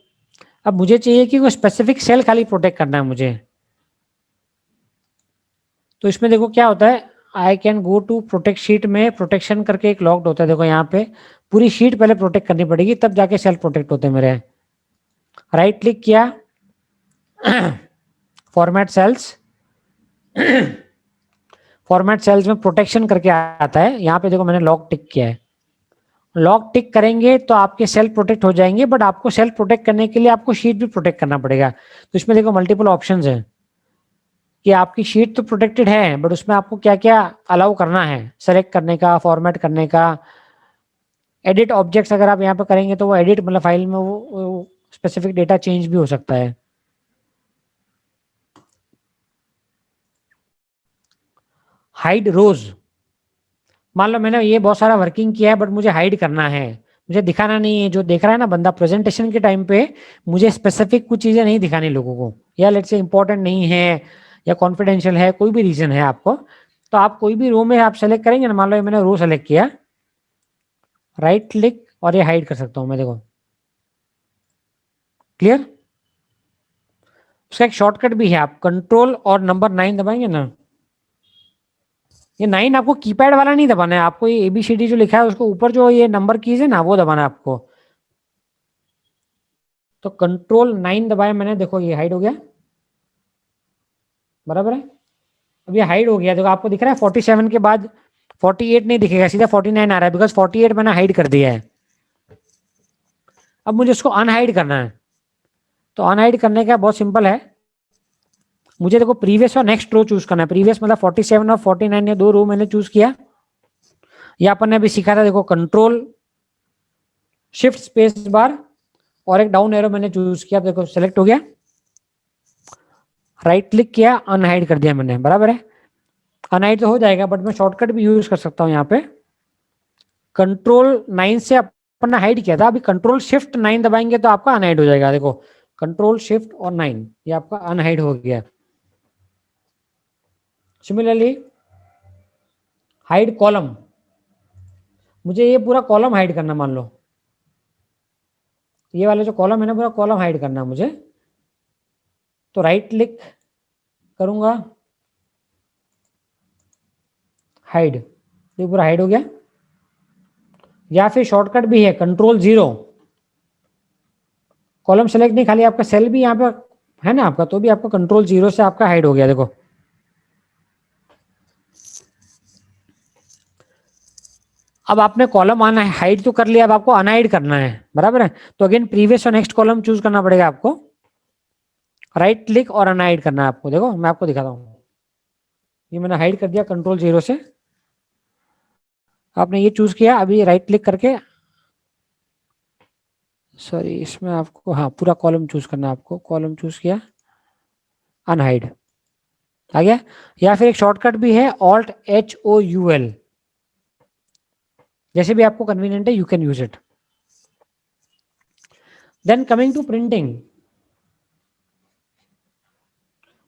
अब मुझे चाहिए कि वो स्पेसिफिक सेल खाली प्रोटेक्ट करना है मुझे, तो इसमें देखो क्या होता है, I can go to protect sheet में प्रोटेक्शन करके एक लॉक्ड होता है। देखो यहाँ पे पूरी शीट पहले प्रोटेक्ट करनी पड़ेगी तब जाके सेल प्रोटेक्ट होते हैं मेरे। राइट क्लिक किया, फॉर्मेट सेल्स, फॉर्मेट सेल्स में प्रोटेक्शन करके आता है, यहाँ पे देखो मैंने लॉक टिक किया है। लॉक टिक करेंगे तो आपके सेल प्रोटेक्ट हो जाएंगे, बट आपको सेल प्रोटेक्ट करने के लिए आपको शीट भी प्रोटेक्ट करना पड़ेगा। तो इसमें देखो मल्टीपल ऑप्शंस हैं कि आपकी शीट तो प्रोटेक्टेड है बट उसमें आपको क्या क्या अलाउ करना है, सेलेक्ट करने का, फॉर्मेट करने का, एडिट ऑब्जेक्ट्स अगर आप यहाँ पे करेंगे तो वो एडिट मतलब फाइल में वो स्पेसिफिक डेटा चेंज भी हो सकता है। हाइड रोज, मान लो मैंने ये बहुत सारा वर्किंग किया है बट मुझे हाइड करना है, मुझे दिखाना नहीं है, जो देख रहा है ना बंदा प्रेजेंटेशन के टाइम पे मुझे स्पेसिफिक कुछ चीजें नहीं दिखानी लोगों को, या लेट से इंपॉर्टेंट नहीं है या कॉन्फिडेंशियल है, कोई भी रीजन है आपको, तो आप कोई भी रो में आप सेलेक्ट करेंगे ना, मान लो मैंने रो सेलेक्ट किया, राइट क्लिक और ये हाइड कर सकता हूं मैं, देखो क्लियर। उसका एक शॉर्टकट भी है, आप कंट्रोल और नंबर 9 दबाएंगे ना, ये 9 आपको कीपैड वाला नहीं दबाना है, आपको ये ABCD जो लिखा है उसको ऊपर जो ये नंबर कीज है ना वो दबाना है आपको। तो कंट्रोल 9 दबाया मैंने, देखो ये हाइड हो गया। बराबर है। अब ये हाइड हो गया, देखो आपको दिख रहा है 47 के बाद 48 नहीं दिखेगा, सीधा 49 आ रहा है, बिकॉज 48 मैंने हाइड कर दिया है। अब मुझे उसको अनहाइड करना है, तो अनहाइड करने का बहुत सिंपल है, मुझे देखो प्रीवियस और नेक्स्ट रो चूज करना है। प्रीवियस मतलब 47 और 49, ये दो रो मैंने चूज किया। ये अपन ने अभी सीखा था, देखो कंट्रोल शिफ्ट स्पेस बार और एक डाउन एरो मैंने चूज किया, देखो सेलेक्ट हो गया, राइट क्लिक किया, अनहाइड कर दिया मैंने, बराबर है। अनहाइड तो हो जाएगा, बट मैं शॉर्टकट भी यूज कर सकता हूं यहाँ पे। कंट्रोल 9 से अपन ने हाइड किया था, अभी कंट्रोल शिफ्ट 9 दबाएंगे तो आपका अनहाइड हो जाएगा। देखो कंट्रोल शिफ्ट और 9, ये आपका अनहाइड हो गया। सिमिलरली हाइड कॉलम, मुझे ये पूरा कॉलम हाइड करना, मान लो ये वाला जो कॉलम है ना, पूरा कॉलम हाइड करना है मुझे, तो राइट क्लिक करूंगा, हाइड, ये पूरा हाइड हो गया। या फिर शॉर्टकट भी है कंट्रोल 0, कॉलम सेलेक्ट नहीं, खाली आपका सेल भी यहाँ पे है ना आपका, तो भी आपका कंट्रोल 0 से आपका हाइड हो गया। देखो अब आपने कॉलम आना है, हाइड तो कर लिया, अब आपको अनहाइड करना है, बराबर है। तो अगेन प्रीवियस और नेक्स्ट कॉलम चूज करना पड़ेगा आपको, राइट क्लिक और अनहाइड करना है आपको। देखो मैं आपको दिखाता हूँ, ये मैंने हाइड कर दिया कंट्रोल 0 से, आपने ये चूज किया, अभी राइट क्लिक करके, सॉरी इसमें आपको हाँ पूरा कॉलम चूज करना है आपको, कॉलम चूज किया, अनहाइड आ गया। या फिर एक शॉर्टकट भी है Alt-HOUL, जैसे भी आपको कन्वीनियंट है you can use it. Then coming to printing,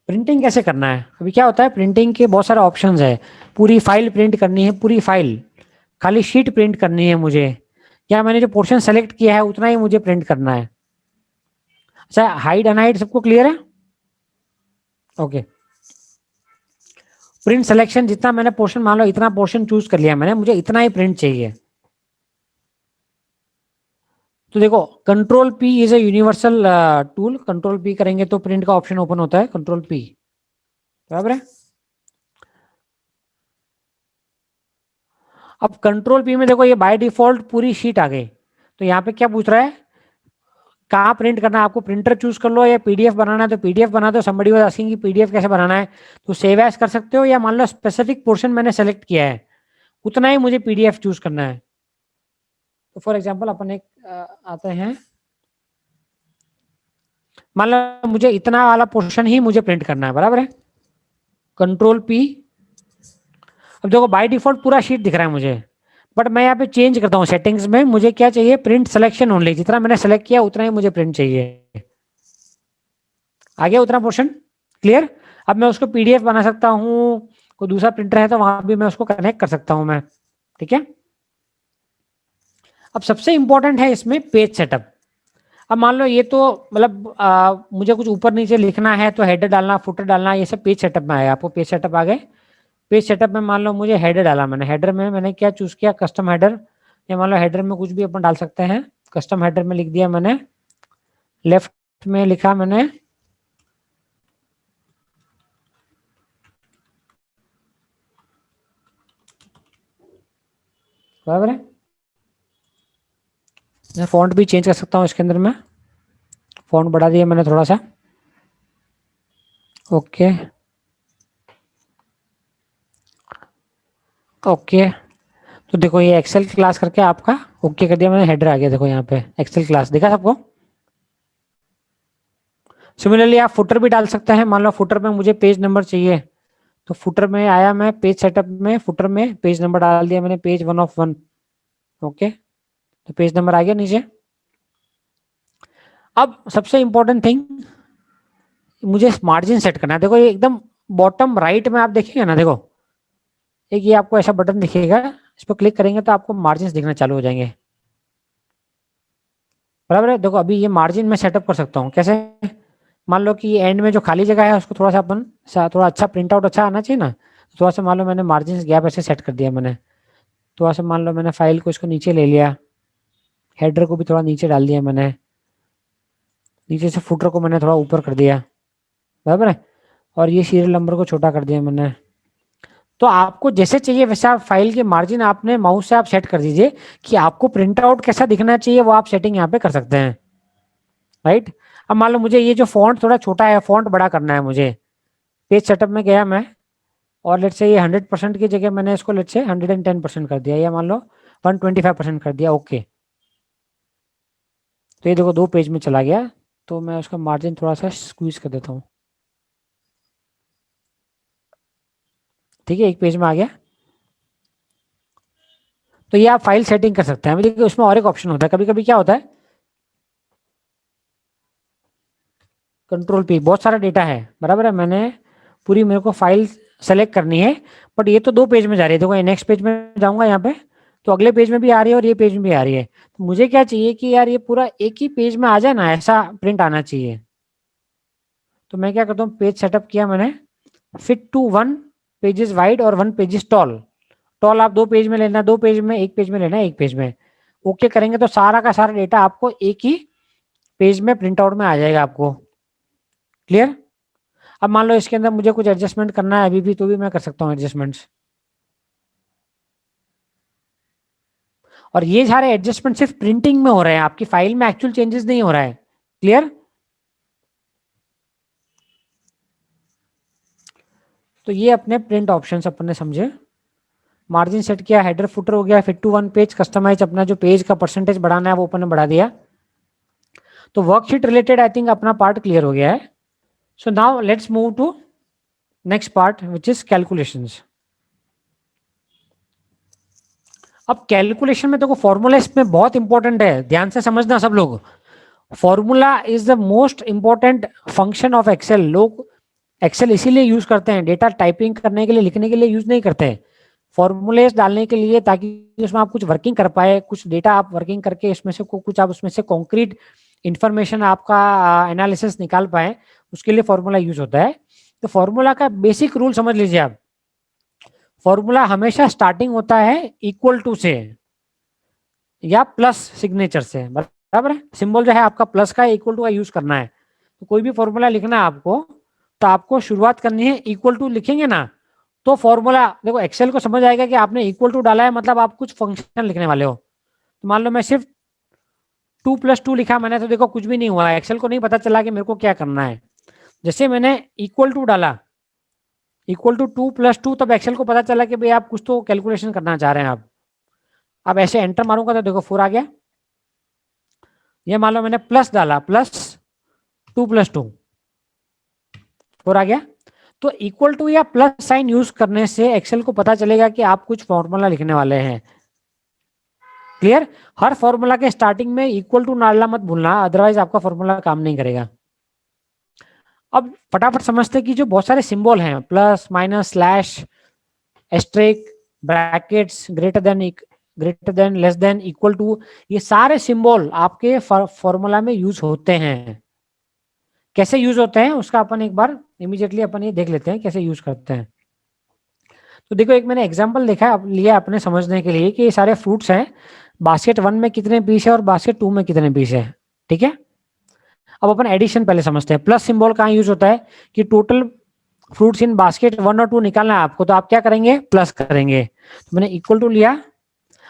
printing कैसे करना है। अभी क्या होता है, प्रिंटिंग के बहुत सारे ऑप्शंस है, पूरी फाइल प्रिंट करनी है, पूरी फाइल, खाली शीट प्रिंट करनी है मुझे, या मैंने जो पोर्शन सेलेक्ट किया है उतना ही मुझे प्रिंट करना है। अच्छा हाइड अनहाइड सबको क्लियर है, ओके। प्रिंट सिलेक्शन, जितना मैंने पोर्शन, मान लो इतना पोर्शन चूज कर लिया मैंने, मुझे इतना ही प्रिंट चाहिए, तो देखो control P is a universal tool, control P करेंगे तो प्रिंट का ऑप्शन ओपन होता है, कंट्रोल पी, बराबर है। अब कंट्रोल पी में देखो ये बाय डिफॉल्ट पूरी शीट आ गई, तो यहाँ पे क्या पूछ रहा है, कहाँ प्रिंट करना है आपको, प्रिंटर चूज कर लो, या पीडीएफ बनाना है तो पीडीएफ बना दो। समबडी वाज आस्किंग कि पीडीएफ कैसे बनाना है, तो सेव एज कर सकते हो, या मान लो स्पेसिफिक पोर्शन मैंने सेलेक्ट किया है उतना ही मुझे पीडीएफ चूज करना है। तो फॉर एग्जाम्पल अपन एक आते हैं, मान लो मुझे इतना वाला पोर्शन ही मुझे प्रिंट करना है, बराबर है, कंट्रोल पी। अब देखो बाय डिफॉल्ट पूरा शीट दिख रहा है मुझे, बट मैं यहाँ पे चेंज करता हूँ सेटिंग्स में, मुझे क्या चाहिए, प्रिंट सिलेक्शन ओनली, जितना मैंने सेलेक्ट किया उतना ही मुझे प्रिंट चाहिए। आ गया उतना पोर्शन, क्लियर। अब मैं उसको पीडीएफ बना सकता हूँ, कोई दूसरा प्रिंटर है तो वहां भी मैं उसको कनेक्ट कर सकता हूँ मैं, ठीक है। अब सबसे इंपॉर्टेंट है इसमें पेज सेटअप। अब मान लो ये तो मतलब मुझे कुछ ऊपर नीचे लिखना है तो हेडर डालना, फुटर डालना, ये सब पेज सेटअप में आएगा, आपको पेज सेटअप आ गए। पेज सेटअप में मान लो मुझे हेडर डाला, मैंने हेडर में मैंने क्या चूज किया, कस्टम हेडर, या मान लो हेडर में कुछ भी अपन डाल सकते हैं, कस्टम हेडर में लिख दिया मैंने, लेफ्ट में लिखा मैंने बराबर है। मैं फॉन्ट भी चेंज कर सकता हूँ इसके अंदर में, फॉन्ट बढ़ा दिया मैंने थोड़ा सा, ओके ओके। तो देखो ये एक्सेल क्लास करके आपका ओके कर दिया मैंने, हेडर आ गया, देखो यहाँ पे एक्सेल क्लास दिखा सबको। सिमिलरली आप फुटर भी डाल सकते हैं, मान लो फुटर में मुझे पेज नंबर चाहिए, तो फुटर में आया मैं पेज सेटअप में, फुटर में पेज नंबर डाल दिया मैंने, पेज 1 of 1, ओके, तो पेज नंबर आ गया नीचे। अब सबसे इंपॉर्टेंट थिंग, मुझे मार्जिन सेट करना है। देखो ये एकदम बॉटम राइट में आप देखेंगे ना, देखो एक ये आपको ऐसा बटन दिखेगा, इस पर क्लिक करेंगे तो आपको मार्जिन दिखना चालू हो जाएंगे, बराबर है। देखो अभी ये मार्जिन में सेटअप कर सकता हूँ कैसे, मान लो कि एंड में जो खाली जगह है उसको थोड़ा सा अपन थोड़ा अच्छा प्रिंट आउट अच्छा आना चाहिए ना, थोड़ा सा मान लो मैंने मार्जिन गैप ऐसे सेट कर दिया मैंने, थोड़ा सा मान लो मैंने फाइल को इसको नीचे ले लिया, हेडर को भी थोड़ा नीचे डाल दिया मैंने, नीचे से फुटर को मैंने थोड़ा ऊपर कर दिया, बराबर है। और ये सीरियल नंबर को छोटा कर दिया मैंने। तो आपको जैसे चाहिए वैसा फाइल के मार्जिन आपने माउस से आप सेट कर दीजिए कि आपको प्रिंट आउट कैसा दिखना चाहिए, वो आप सेटिंग यहाँ पे कर सकते हैं, राइट। अब मान लो मुझे ये जो फॉन्ट थोड़ा छोटा है, फॉन्ट बड़ा करना है मुझे, पेज सेटअप में गया मैं, और लेट से ये 100% की जगह मैंने इसको लेट से 110% कर दिया, या मान लो 125% कर दिया, ओके। तो ये देखो 2 पेज में चला गया, तो मैं उसका मार्जिन थोड़ा सा स्क्वीज कर देता हूँ, ठीक है, 1 पेज में आ गया। तो ये आप फाइल सेटिंग कर सकते हैं। अभी देखिए उसमें और एक ऑप्शन होता है, कभी कभी क्या होता है, कंट्रोल पी, बहुत सारा डेटा है, बराबर है, मैंने पूरी मेरे को फाइल सेलेक्ट करनी है, बट ये तो 2 पेज में जा रही है। देखो नेक्स्ट पेज में जाऊंगा यहाँ पे, तो अगले पेज में भी आ रही है और ये पेज में भी आ रही है। तो मुझे क्या चाहिए कि यार ये पूरा एक ही पेज में आ जाए ना, ऐसा प्रिंट आना चाहिए। तो मैं क्या करता हूँ, पेज सेटअप किया मैंने, फिट टू 1 पेजेस वाइड और 1 पेजेस टॉल। टॉल आप 2 पेज में लेना, 2 पेज में, 1 पेज में लेना है, 1 पेज में। ओके करेंगे तो सारा का सारा डेटा आपको एक ही पेज में प्रिंट आउट में आ जाएगा आपको, क्लियर। अब मान लो इसके अंदर मुझे कुछ एडजस्टमेंट करना है अभी भी, तो भी मैं कर सकता हूँ एडजस्टमेंट्स। और ये सारे एडजस्टमेंट सिर्फ प्रिंटिंग में हो रहे हैं, आपकी फाइल में एक्चुअल चेंजेस नहीं हो रहा है, क्लियर। तो ये अपने प्रिंट ऑप्शंस अपने समझे, मार्जिन सेट किया, हेडर फुटर हो गया, फिट टू 1 पेज, कस्टमाइज अपना जो पेज का परसेंटेज बढ़ाना है वो अपन ने बढ़ा दिया। तो वर्कशीट रिलेटेड आई थिंक अपना पार्ट क्लियर हो गया है। So now let's move to next part which is calculations. अब कैलकुलेशन में देखो फॉर्मूला इसमें बहुत इंपॉर्टेंट है, ध्यान से समझना सब लोग। Formula is the most important function of Excel. लोग एक्सेल इसीलिए यूज करते हैं, डेटा टाइपिंग करने के लिए, लिखने के लिए यूज नहीं करते हैं, फॉर्मूलेस डालने के लिए, ताकि उसमें आप कुछ वर्किंग कर पाए, कुछ डेटा आप वर्किंग करके इसमें से कुछ आप उसमें से कॉन्क्रीट इंफॉर्मेशन आपका एनालिसिस निकाल पाए, उसके लिए फॉर्मूला यूज होता है। तो फॉर्मूला का बेसिक रूल समझ लीजिए आप, फॉर्मूला हमेशा स्टार्टिंग होता है इक्वल टू से या प्लस सिग्नेचर से, बराबर है, सिंबल जो है आपका प्लस का, इक्वल टू का यूज करना है। तो कोई भी फॉर्मूला लिखना है आपको, तो आपको शुरुआत करनी है इक्वल टू, लिखेंगे ना तो फॉर्मूला देखो एक्सेल को समझ आएगा कि आपने इक्वल टू डाला है, मतलब आप कुछ फंक्शन लिखने वाले हो। तो मान लो मैं सिर्फ 2+2 लिखा मैंने, तो देखो कुछ भी नहीं हुआ, एक्सेल को नहीं पता चला कि मेरे को क्या करना है। जैसे मैंने इक्वल टू डाला, इक्वल टू 2+2, तब एक्सेल को पता चला कि भाई आप कुछ तो कैलकुलेशन करना चाह रहे हैं आप। अब ऐसे एंटर मारूंगा तो देखो 4 आ गया। ये मान लो मैंने प्लस डाला, +2+2 4 आ गया। तो इक्वल टू या प्लस साइन यूज करने से एक्सेल को पता चलेगा कि आप कुछ फॉर्मूला लिखने वाले हैं, क्लियर। हर फॉर्मूला के स्टार्टिंग में इक्वल टू डालना मत भूलना, अदरवाइज आपका फॉर्मूला काम नहीं करेगा। अब फटाफट समझते कि जो बहुत सारे सिंबल हैं, plus minus slash asterisk brackets greater than less than equal to, ये सारे सिंबल आपके फॉर्मूला में यूज होते हैं। कैसे यूज होते हैं उसका अपन एक बार इमीडिएटली अपन ये देख लेते हैं कैसे यूज करते हैं। तो देखो एक मैंने एग्जांपल देखा लिया अपने समझने के लिए कि ये सारे फ्रूट्स हैं, बास्केट 1 में कितने पीस है और बास्केट 2 में कितने पीस है, ठीक है। अब अपन एडिशन पहले समझते हैं। प्लस सिंबल कहाँ यूज होता है कि टोटल फ्रूट्स इन बास्केट 1 और 2 निकालना है आपको, तो आप क्या करेंगे, प्लस करेंगे। तो मैंने इक्वल टू लिया।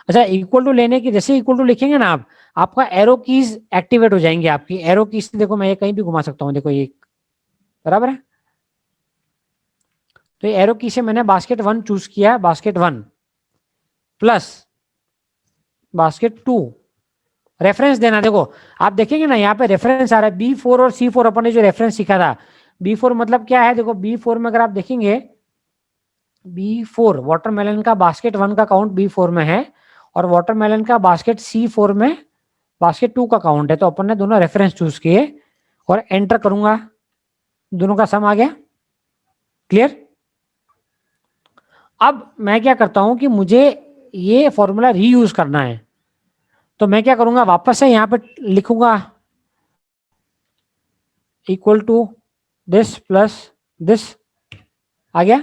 अच्छा, इक्वल टू लेने की जैसे इक्वल टू लिखेंगे ना आप, आपका एरो कीज एक्टिवेट हो जाएंगे। आपकी एरो कीज देखो मैं ये कहीं भी घुमा सकता हूँ, देखो ये बराबर है। तो ये एरो की से मैंने बास्केट 1 चूज किया, बास्केट 1 प्लस बास्केट 2, रेफरेंस देना। देखो आप देखेंगे ना यहाँ पे रेफरेंस आ रहा है B4 और C4, अपन ने जो रेफरेंस सीखा था। B4 मतलब क्या है, देखो B4 में अगर आप देखेंगे, B4 वाटरमेलन का बास्केट 1 का काउंट B4 में है, और वाटरमेलन का बास्केट C4 में बास्केट 2 का काउंट है। तो अपन ने दोनों रेफरेंस चूज किए और एंटर करूंगा, दोनों का सम आ गया, क्लियर। अब मैं क्या करता हूं कि मुझे ये फॉर्मूला रीयूज करना है, तो मैं क्या करूंगा, वापस से यहां पे लिखूंगा equal to this plus this, आ गया।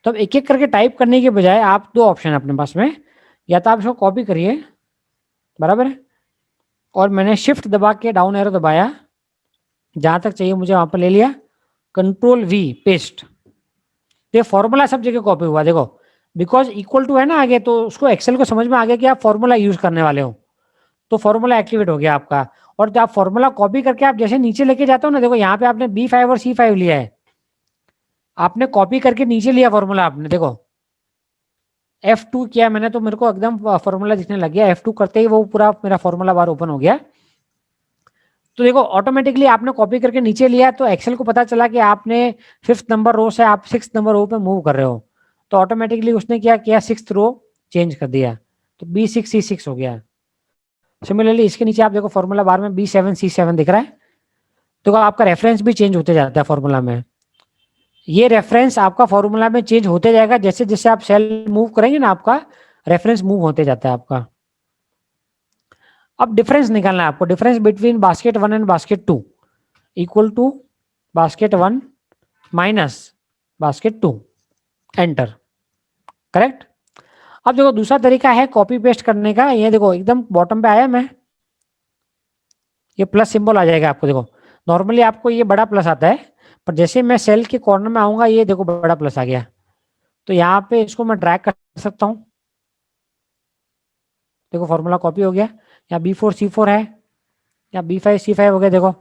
तो अब एक एक करके टाइप करने के बजाय आप 2 ऑप्शन है अपने पास में, या तो आप इसको कॉपी करिए, बराबर है, और मैंने शिफ्ट दबा के डाउन एरो दबाया, जहां तक चाहिए मुझे वहां पर ले लिया, कंट्रोल वी पेस्ट, ये फॉर्मूला सब जगह कॉपी हुआ देखो, बिकॉज इक्वल टू है ना आगे, तो उसको एक्सेल को समझ में आ गया कि आप फॉर्मूला यूज करने वाले हो, तो फॉर्मूला एक्टिवेट हो गया आपका। और जब आप फॉर्मूला कॉपी करके आप जैसे नीचे लेके जाते हो ना, देखो यहाँ पे आपने B5 और C5 लिया है, आपने कॉपी करके नीचे लिया फॉर्मूला, आपने देखो F2 किया मैंने, तो मेरे को एकदम फॉर्मूला दिखने लग गया, F2 करते ही वो पूरा मेरा फॉर्मूला बार ओपन हो गया। तो देखो ऑटोमेटिकली आपने कॉपी करके नीचे लिया, तो एक्सेल को पता चला कि आपने 5th नंबर रो से आप 6th नंबर रो पे मूव कर रहे हो, तो ऑटोमेटिकली उसने क्या किया, 6th रो चेंज कर दिया, तो B6C6 हो गया। सिमिलरली इसके नीचे आप देखो फॉर्मूला बार में B7C7 दिख रहा है, तो आपका रेफरेंस भी चेंज होते जाता है फॉर्मूला में। ये रेफरेंस आपका फॉर्मूला में चेंज होते जाएगा, जैसे जैसे आप सेल मूव करेंगे ना, आपका रेफरेंस मूव होते जाता है आपका। अब डिफरेंस निकालना है आपको, difference between basket 1 and basket 2 equal to basket 1 minus basket 2, enter, correct. अब देखो दूसरा तरीका है कॉपी पेस्ट करने का, ये देखो एकदम बॉटम पे आया मैं, ये प्लस सिंबल आ जाएगा आपको, देखो नॉर्मली आपको ये बड़ा प्लस आता है, पर जैसे मैं सेल के कॉर्नर में आऊंगा, ये देखो बड़ा प्लस आ गया, तो यहाँ पे इसको मैं ड्रैग कर सकता हूँ, देखो फॉर्मूला कॉपी हो गया, यहाँ B4C4 है, यहाँ B5C5 हो गया, देखो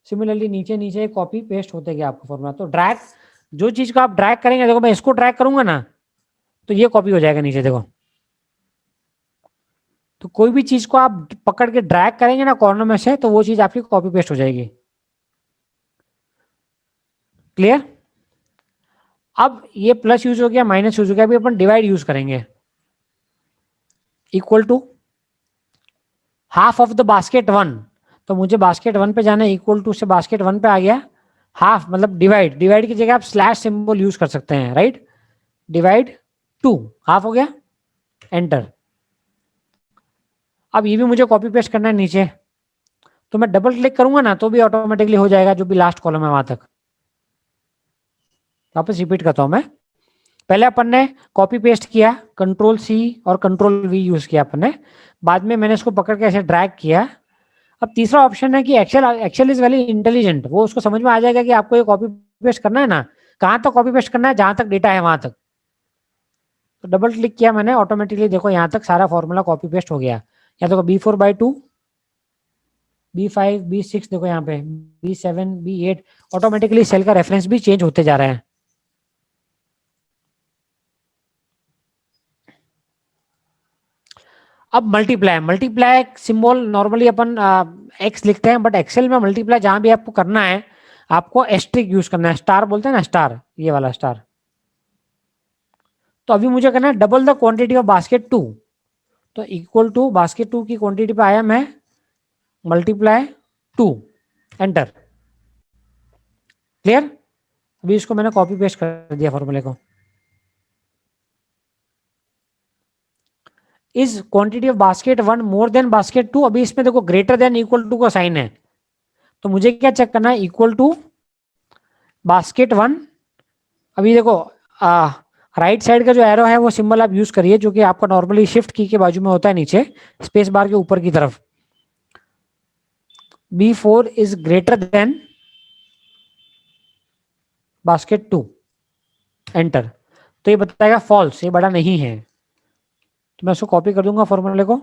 सिमिलरली नीचे नीचे कॉपी पेस्ट होते गया आपका फॉर्मूला। तो ड्रैग, जो चीज को आप ड्रैग करेंगे, देखो मैं इसको ड्रैग करूंगा ना, तो ये कॉपी हो जाएगा नीचे, देखो। तो कोई भी चीज को आप पकड़ के ड्रैग करेंगे ना कॉर्नर में से, तो वो चीज आपकी कॉपी पेस्ट हो जाएगी। क्लियर। अब ये प्लस यूज हो गया, माइनस यूज हो गया, अभी अपन डिवाइड यूज करेंगे। Equal to half of the basket 1, तो मुझे बास्केट 1 पे जाना है, इक्वल टू से बास्केट 1 पे आ गया, हाफ मतलब डिवाइड, डिवाइड की जगह आप स्लैश सिंबल यूज कर सकते हैं, राइट, डिवाइड 2, हाफ हो गया, एंटर। अब ये भी मुझे कॉपी पेस्ट करना है नीचे, तो मैं डबल क्लिक करूंगा ना, तो भी ऑटोमेटिकली हो जाएगा, जो भी लास्ट कॉलम है वहां तक। वापस रिपीट करता हूं मैं, पहले अपन ने कॉपी पेस्ट किया, कंट्रोल C और कंट्रोल V यूज किया अपन ने, बाद में मैंने इसको पकड़ के ऐसे ड्रैग किया। अब तीसरा ऑप्शन है कि Excel, Excel is very intelligent, वो उसको समझ में आ जाएगा कि आपको ये कॉपी पेस्ट करना है ना, कहाँ तक कॉपी पेस्ट करना है, जहां तक डेटा है वहां तक। तो डबल क्लिक किया मैंने, ऑटोमेटिकली देखो यहाँ तक सारा फॉर्मूला कॉपी पेस्ट हो गया। यहाँ देखो B4/2, B5, B6, देखो यहाँ पे B7, B8, ऑटोमेटिकली सेल का रेफरेंस भी चेंज होते जा रहा है। अब मल्टीप्लाई, मल्टीप्लाई सिंबल नॉर्मली अपन एक्स लिखते हैं, बट एक्सेल में मल्टीप्लाई जहां भी आपको करना है, आपको एस्ट्रिक यूज करना है, स्टार बोलते हैं ना, स्टार, ये वाला स्टार। तो अभी मुझे करना है double the quantity of basket 2, तो इक्वल टू बास्केट 2 की क्वांटिटी पे आया मैं, मल्टीप्लाई 2, एंटर, क्लियर। अभी इसको मैंने कॉपी पेस्ट कर दिया फॉर्मूले को। Is quantity of basket 1 more than basket 2, अभी इसमें देखो ग्रेटर देन इक्वल टू का साइन है, तो मुझे क्या चेक करना है, इक्वल टू बास्केट 1। अभी देखो राइट साइड का जो एरो है वो सिंबल आप यूज करिए, जो कि आपका नॉर्मली शिफ्ट की के बाजू में होता है, नीचे स्पेस बार के ऊपर की तरफ। B4 is greater than basket 2, enter. तो ये बताएगा फॉल्स, ये बड़ा नहीं है, तो मैं उसको कॉपी कर दूंगा फॉर्मूले को।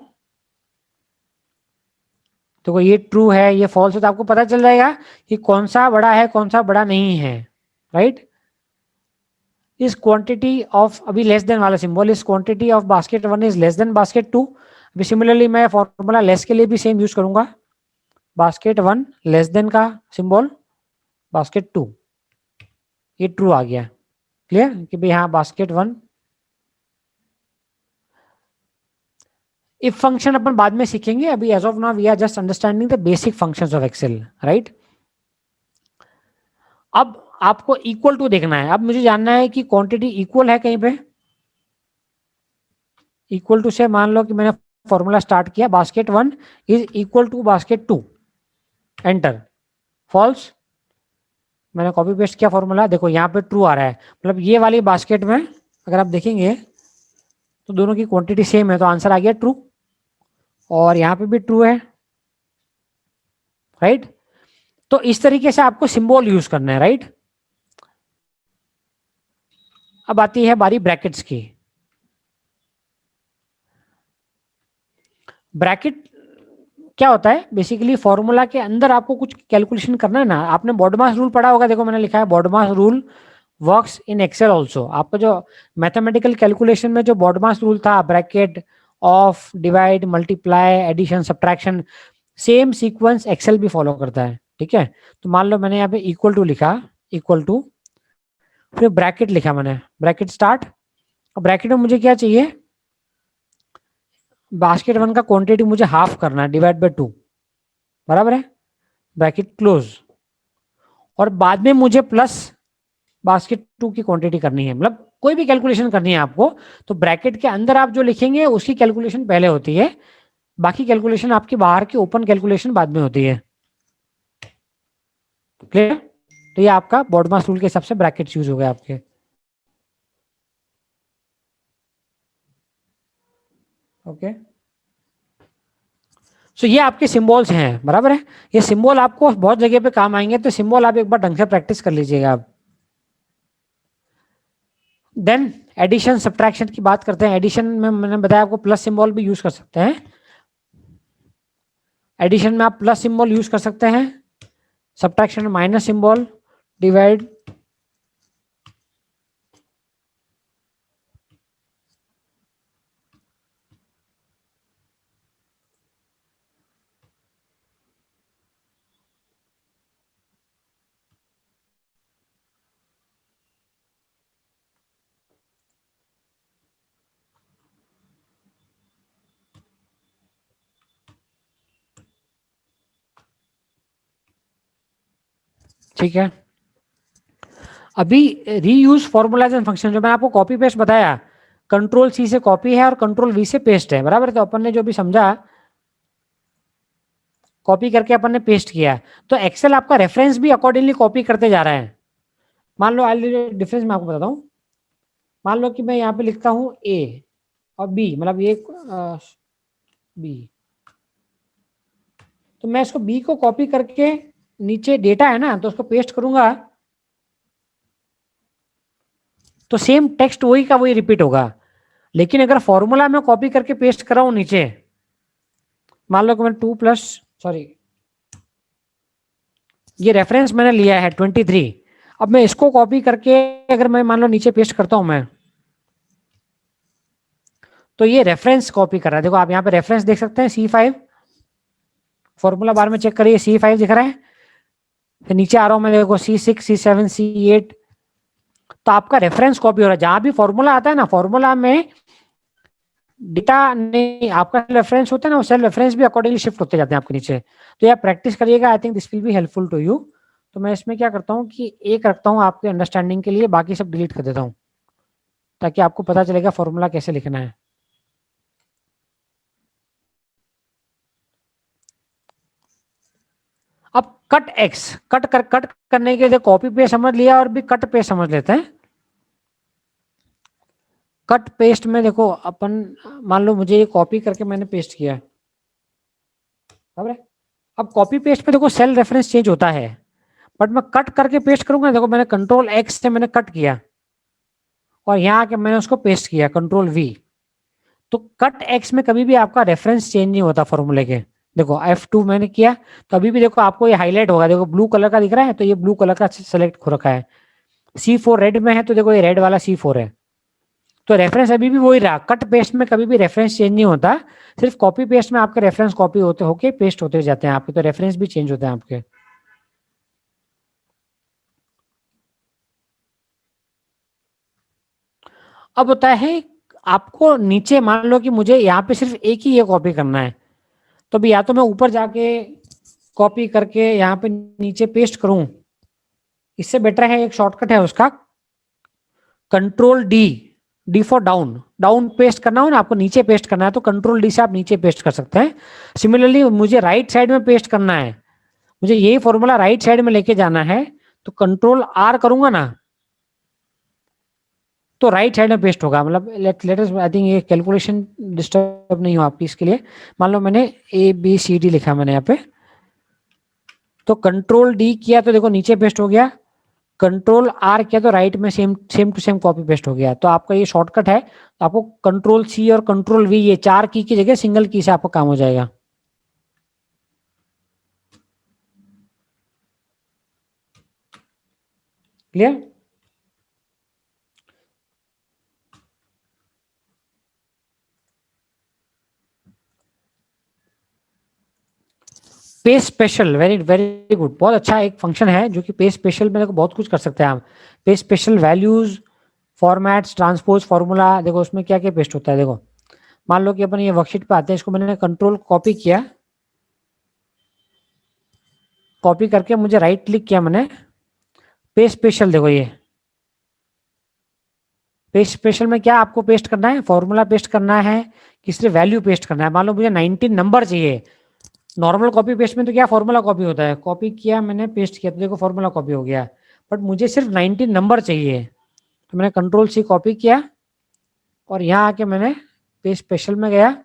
तो ये ट्रू है, ये फॉल्स है, तो आपको पता चल जाएगा कि कौन सा बड़ा है, कौन सा बड़ा नहीं है, राइट। इस क्वांटिटी ऑफ, अभी लेस देन वाला सिंबल, इस quantity of basket 1 is less than basket 2। अभी सिमिलरली मैं फॉर्मूला लेस के लिए भी सेम यूज करूंगा, बास्केट 1 लेस देन का सिंबल, बास्केट 2, ये ट्रू आ गया, क्लियर कि भाई हाँ बास्केट 1। इफ फंक्शन अपन बाद में सीखेंगे, अभी as of now we are just understanding the basic functions of Excel, right. अब आपको इक्वल टू देखना है, अब मुझे जानना है कि क्वांटिटी इक्वल है कहीं पे। इक्वल टू से मान लो कि मैंने फॉर्मूला स्टार्ट किया, basket 1 is equal to basket 2, enter, false. मैंने कॉपी पेस्ट किया फॉर्मूला, देखो यहाँ पे ट्रू आ रहा है, मतलब ये वाली बास्केट में अगर आप देखेंगे तो दोनों की क्वांटिटी सेम है, तो आंसर आ गया ट्रू, और यहाँ पे भी ट्रू है, राइट। तो इस तरीके से आपको सिंबल यूज करना है, राइट। अब आती है बारी ब्रैकेट्स की। ब्रैकेट क्या होता है, बेसिकली फॉर्मूला के अंदर आपको कुछ कैलकुलेशन करना है ना। आपने बॉडमास रूल पढ़ा होगा, देखो मैंने लिखा है BODMAS rule works in Excel also. आपका जो मैथमेटिकल कैलकुलेशन में जो बॉडमास रूल था, bracket, of, divide, multiply, addition, subtraction, same sequence Excel भी फॉलो करता है, ठीक है। तो मान लो मैंने यहाँ पे इक्वल टू लिखा, इक्वल टू, फिर ब्रैकेट लिखा मैंने, ब्रैकेट स्टार्ट। ब्रैकेट में मुझे क्या चाहिए, बास्केट वन का क्वांटिटी मुझे हाफ करना है, डिवाइड बाय 2, बराबर है, ब्रैकेट क्लोज। और बाद में मुझे प्लस बास्केट 2 की क्वांटिटी करनी है, मतलब कोई भी कैलकुलेशन करनी है आपको, तो ब्रैकेट के अंदर आप जो लिखेंगे उसकी कैलकुलेशन पहले होती है, बाकी कैलकुलेशन आपकी बाहर की ओपन कैलकुलेशन बाद में होती है, क्लियर। तो ये आपका बॉडमास रूल के हिसाब से ब्रैकेट यूज हो गए आपके। ओके, सो ये आपके सिंबल्स हैं, बराबर है। ये सिंबल आपको बहुत जगह पे काम आएंगे, तो सिंबल आप एक बार ढंग से प्रैक्टिस कर लीजिएगा आप। देन एडिशन सब्ट्रैक्शन की बात करते हैं। एडिशन में मैंने बताया आपको प्लस सिंबल भी यूज कर सकते हैं। एडिशन में आप प्लस सिंबल यूज कर सकते हैं, सब्ट्रैक्शन में माइनस सिंबल, डिवाइड, ठीक है। अभी रीयूज फॉर्मूलाज एंड फंक्शन, जो मैंने आपको कॉपी पेस्ट बताया, कंट्रोल सी से कॉपी है और कंट्रोल वी से पेस्ट है, बराबर है। तो अपन ने जो भी समझा कॉपी करके अपन ने पेस्ट किया, तो एक्सेल आपका रेफरेंस भी अकॉर्डिंगली कॉपी करते जा रहा है। मान लो डिफरेंस मैं आपको बताता हूँ। मान लो कि मैं यहाँ पे लिखता हूँ ए और बी, मतलब ये बी, तो मैं इसको बी को कॉपी करके नीचे डेटा है ना, तो उसको पेस्ट करूंगा, तो सेम टेक्स्ट वही का वही रिपीट होगा। लेकिन अगर फॉर्मूला में कॉपी करके पेस्ट कर रहा हूं नीचे, मान लो कि मैं 2 प्लस, सॉरी, ये रेफरेंस मैंने लिया है 23, अब मैं इसको कॉपी करके अगर मैं मान लो नीचे पेस्ट करता हूं मैं, तो ये रेफरेंस कॉपी कर रहा है। देखो आप यहाँ पे रेफरेंस देख सकते हैं C5, फॉर्मूला बार में चेक करिए C5 दिख रहा है, फिर नीचे आ रहा हूं मैं, देखो C6, C7, C8, तो आपका रेफरेंस कॉपी हो रहा है। जहां भी फॉर्मूला आता है ना, फॉर्मूला में डेटा नहीं, आपका रेफरेंस होता है ना, वो सेल रेफरेंस भी अकॉर्डिंगली शिफ्ट होते जाते हैं आपके नीचे। तो ये आप प्रैक्टिस करिएगा, I think this will be helpful to you. तो मैं इसमें क्या करता हूँ कि एक रखता हूँ आपके अंडरस्टैंडिंग के लिए, बाकी सब डिलीट कर देता हूँ, ताकि आपको पता चलेगा फॉर्मूला कैसे लिखना है। अब कट एक्स, कट करने के लिए कॉपी पे समझ लिया, और भी कट पे समझ लेते हैं। कट पेस्ट में देखो अपन, मान लो मुझे ये कॉपी करके मैंने पेस्ट किया, बराबर है। अब कॉपी पेस्ट में देखो सेल रेफरेंस चेंज होता है, बट मैं कट करके पेस्ट करूंगा, देखो मैंने कंट्रोल एक्स से मैंने कट किया, और यहाँ आके मैंने उसको पेस्ट किया कंट्रोल वी। तो कट एक्स में कभी भी आपका रेफरेंस चेंज नहीं होता फॉर्मूले के। देखो F2 मैंने किया, तो अभी भी देखो आपको ये हाईलाइट होगा, देखो ब्लू कलर का दिख रहा है, तो ये ब्लू कलर का सेलेक्ट हो रखा है। C4 रेड में है, तो देखो ये रेड वाला C4 है। तो रेफरेंस अभी भी वही रहा। कट पेस्ट में कभी भी रेफरेंस चेंज नहीं होता, सिर्फ कॉपी पेस्ट में आपके रेफरेंस कॉपी होते होके पेस्ट होते जाते हैं आपके, तो रेफरेंस भी चेंज होते हैं आपके। अब होता है आपको नीचे, मान लो कि मुझे यहाँ पे सिर्फ एक ही ये कॉपी करना है, तो भी या तो मैं ऊपर जाके कॉपी करके यहाँ पे नीचे पेस्ट करूं, इससे बेटर है, एक शॉर्टकट है उसका, control D, D for down, down paste करना हो ना आपको, नीचे पेस्ट करना है, तो कंट्रोल डी से आप नीचे पेस्ट कर सकते हैं। सिमिलरली मुझे राइट साइड में पेस्ट करना है, मुझे यही फॉर्मूला राइट साइड में लेके जाना है, तो कंट्रोल आर करूंगा ना, तो राइट साइड में पेस्ट होगा। मतलब लेट अस, आई थिंक ये कैलकुलेशन डिस्टर्ब नहीं हो आपकी इसके लिए। मान लो मैंने ABCD लिखा मैंने यहाँ पे, तो कंट्रोल डी किया तो देखो नीचे पेस्ट हो गया, कंट्रोल आर किया तो राइट में same same to same copy paste हो गया। तो आपका ये शॉर्टकट है, तो आपको कंट्रोल सी और कंट्रोल वी ये 4 की जगह सिंगल की से आपका काम हो जाएगा। Clear? Page special, very very good, बहुत अच्छा एक फंक्शन है जो कि पेज स्पेशल में देखो बहुत कुछ कर सकते हैं हम। Page special values, formats, transpose, formula, देखो उसमें क्या क्या पेस्ट होता है। देखो मान लो कि अपन ये वर्कशीट पे आते हैं, इसको मैंने कंट्रोल कॉपी किया, कॉपी करके मुझे राइट क्लिक किया मैंने, पेज स्पेशल, देखो ये पेज स्पेशल में क्या आपको पेस्ट करना है, फॉर्मूला पेस्ट करना है कि सिर्फ वैल्यू पेस्ट करना है। मान लो मुझे 19 नंबर चाहिए, नॉर्मल कॉपी पेस्ट में तो क्या फॉर्मूला कॉपी होता है, कॉपी किया मैंने पेस्ट किया तो देखो फॉर्मूला कॉपी हो गया, बट मुझे सिर्फ 19 नंबर चाहिए, तो मैंने कंट्रोल सी कॉपी किया और यहाँ आके मैंने पेज स्पेशल में गया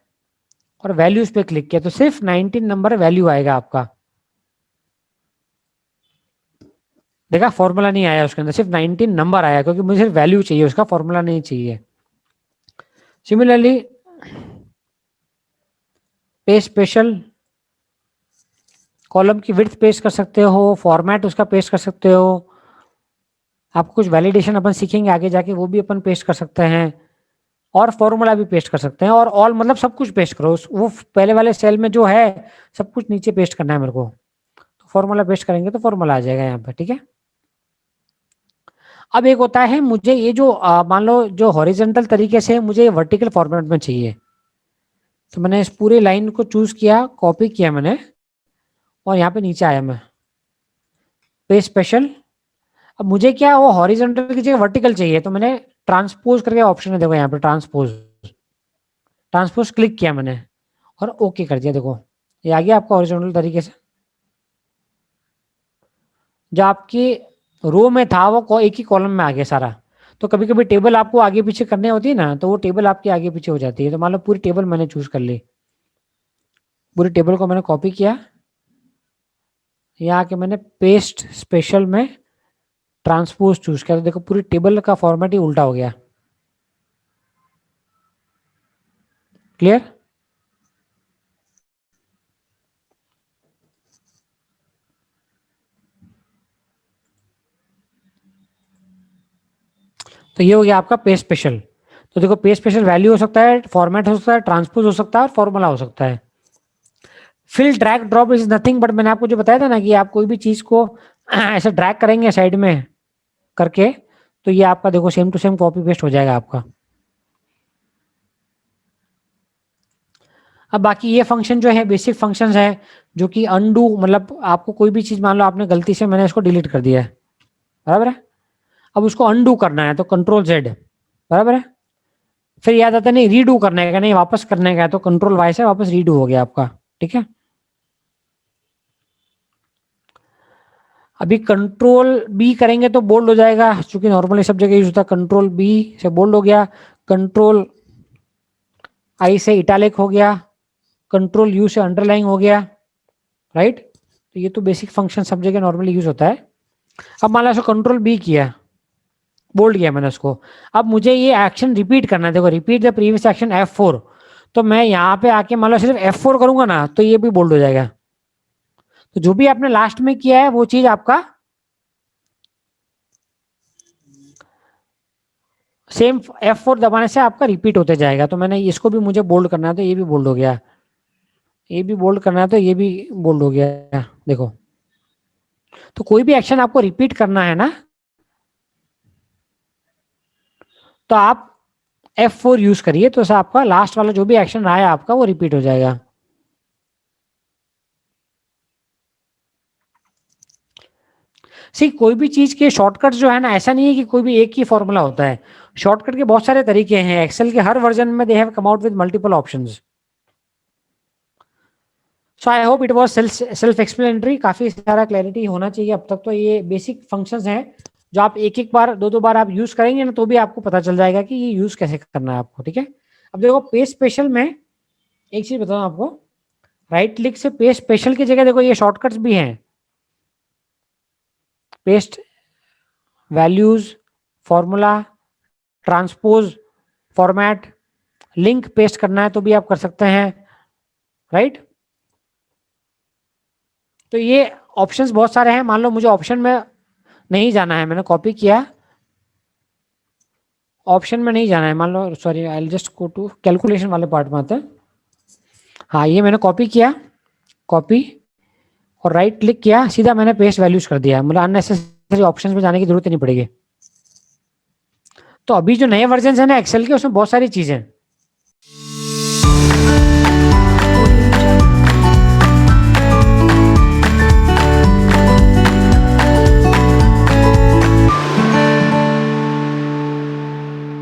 और वैल्यूज पे क्लिक किया, तो सिर्फ 19 नंबर वैल्यू आएगा आपका। देखा फॉर्मूला नहीं आया उसके अंदर, सिर्फ 19 नंबर आया क्योंकि मुझे सिर्फ वैल्यू चाहिए, उसका फॉर्मूला नहीं चाहिए। सिमिलरली पेज स्पेशल कॉलम की विड्थ पेस्ट कर सकते हो, फॉर्मेट उसका पेस्ट कर सकते हो, आपको कुछ वैलिडेशन अपन सीखेंगे आगे जाके वो भी अपन पेस्ट कर सकते हैं, और फॉर्मूला भी पेस्ट कर सकते हैं, और ऑल मतलब सब कुछ पेस्ट करो, वो पहले वाले सेल में जो है सब कुछ नीचे पेस्ट करना है मेरे को, तो फॉर्मूला पेस्ट करेंगे तो फॉर्मूला आ जाएगा यहाँ पे, ठीक है। अब एक होता है मुझे ये जो मान लो जो हॉरिजेंटल तरीके से मुझे वर्टिकल फॉर्मेट में चाहिए, तो मैंने इस पूरे लाइन को चूज किया, कॉपी किया मैंने और यहाँ पे नीचे आया मैं, पेज स्पेशल। अब मुझे क्या वो हॉरिजॉन्टल की जगह वर्टिकल चाहिए, तो मैंने ट्रांसपोज करके ऑप्शन है, देखो यहाँ पे ट्रांसपोज, ट्रांसपोज क्लिक किया मैंने और ओके कर दिया, देखो ये आ गया आपका हॉरिजॉन्टल तरीके से। जो आपकी रो में था वो एक ही कॉलम में आ गया सारा। तो कभी कभी टेबल आपको आगे पीछे करने होती है ना, तो वो टेबल आपकी आगे पीछे हो जाती है। तो मान लो पूरी टेबल मैंने चूज कर ली, पूरी टेबल को मैंने कॉपी किया, यहाँ आके मैंने पेस्ट स्पेशल में ट्रांसपोज चूज किया, तो देखो पूरी टेबल का फॉर्मेट ही उल्टा हो गया। क्लियर? तो ये हो गया आपका पेज स्पेशल। तो देखो पेज स्पेशल वैल्यू हो सकता है, फॉर्मेट हो सकता है, ट्रांसपोज हो सकता है और फॉर्मूला हो सकता है। Fill drag drop is nothing but, मैंने आपको जो बताया था ना कि आप कोई भी चीज को ऐसे ड्रैग करेंगे साइड में करके, तो ये आपका देखो same to same copy paste हो जाएगा आपका। अब बाकी ये फंक्शन जो है बेसिक फंक्शंस है, जो कि अनडू, मतलब आपको कोई भी चीज मान लो आपने गलती से मैंने इसको डिलीट कर दिया है, बराबर है, अब उसको अनडू करना है तो कंट्रोल जेड, बराबर है, फिर याद आता नहीं रीडू करने का, नहीं वापस करने का है तो कंट्रोल वाई से वापस रीडू हो गया आपका, ठीक है। अभी कंट्रोल बी करेंगे तो बोल्ड हो जाएगा, क्योंकि नॉर्मली सब जगह यूज होता है, कंट्रोल बी से बोल्ड हो गया, कंट्रोल आई से इटालिक हो गया, कंट्रोल यू से अंडरलाइन हो गया, राइट। तो ये तो बेसिक फंक्शन सब जगह नॉर्मली यूज होता है। अब मान लो कंट्रोल बी किया, बोल्ड किया मैंने उसको, अब मुझे ये एक्शन रिपीट करना है, देखो repeat the previous action F4, तो मैं यहाँ पे आके मान लो सिर्फ F4 करूंगा ना तो ये भी बोल्ड हो जाएगा। तो जो भी आपने लास्ट में किया है वो चीज आपका सेम F4 दबाने से आपका रिपीट होते जाएगा। तो मैंने इसको भी मुझे बोल्ड करना है तो ये भी बोल्ड हो गया, ये भी बोल्ड करना है तो ये भी बोल्ड हो गया, देखो। तो कोई भी एक्शन आपको रिपीट करना है ना, तो आप F4 यूज करिए, तो आपका लास्ट वाला जो भी एक्शन रहा है आपका वो रिपीट हो जाएगा। सी कोई भी चीज के शॉर्टकट जो है ना, ऐसा नहीं है कि कोई भी एक ही फॉर्मूला होता है, शॉर्टकट के बहुत सारे तरीके हैं, एक्सेल के हर वर्जन में they have come out with multiple options. So I hope it was self explanatory, काफी सारा क्लैरिटी होना चाहिए अब तक। तो ये बेसिक फंक्शंस हैं जो आप एक एक बार दो दो बार आप यूज करेंगे ना तो भी आपको पता चल जाएगा कि ये यूज कैसे करना है आपको, ठीक है। अब देखो पेज स्पेशल में एक चीज बताऊं आपको, राइट क्लिक से पेज स्पेशल की जगह देखो ये शॉर्टकट्स भी हैं, paste values, formula, transpose, format, link paste करना है तो भी आप कर सकते हैं, राइट। तो ये ऑप्शंस बहुत सारे हैं। मान लो मुझे ऑप्शन में नहीं जाना है, मैंने कॉपी किया, ऑप्शन में नहीं जाना है, मान लो, sorry I just go to calculation वाले पार्ट में आते हैं। हाँ, ये मैंने कॉपी किया, कॉपी और राइट क्लिक किया, सीधा मैंने पेस्ट वैल्यूज कर दिया, मतलब अननेसेसरी ऑप्शंस में जाने की जरूरत ही नहीं पड़ेगी। तो अभी जो नए वर्जन है ना एक्सेल के, उसमें बहुत सारी चीजें हैं।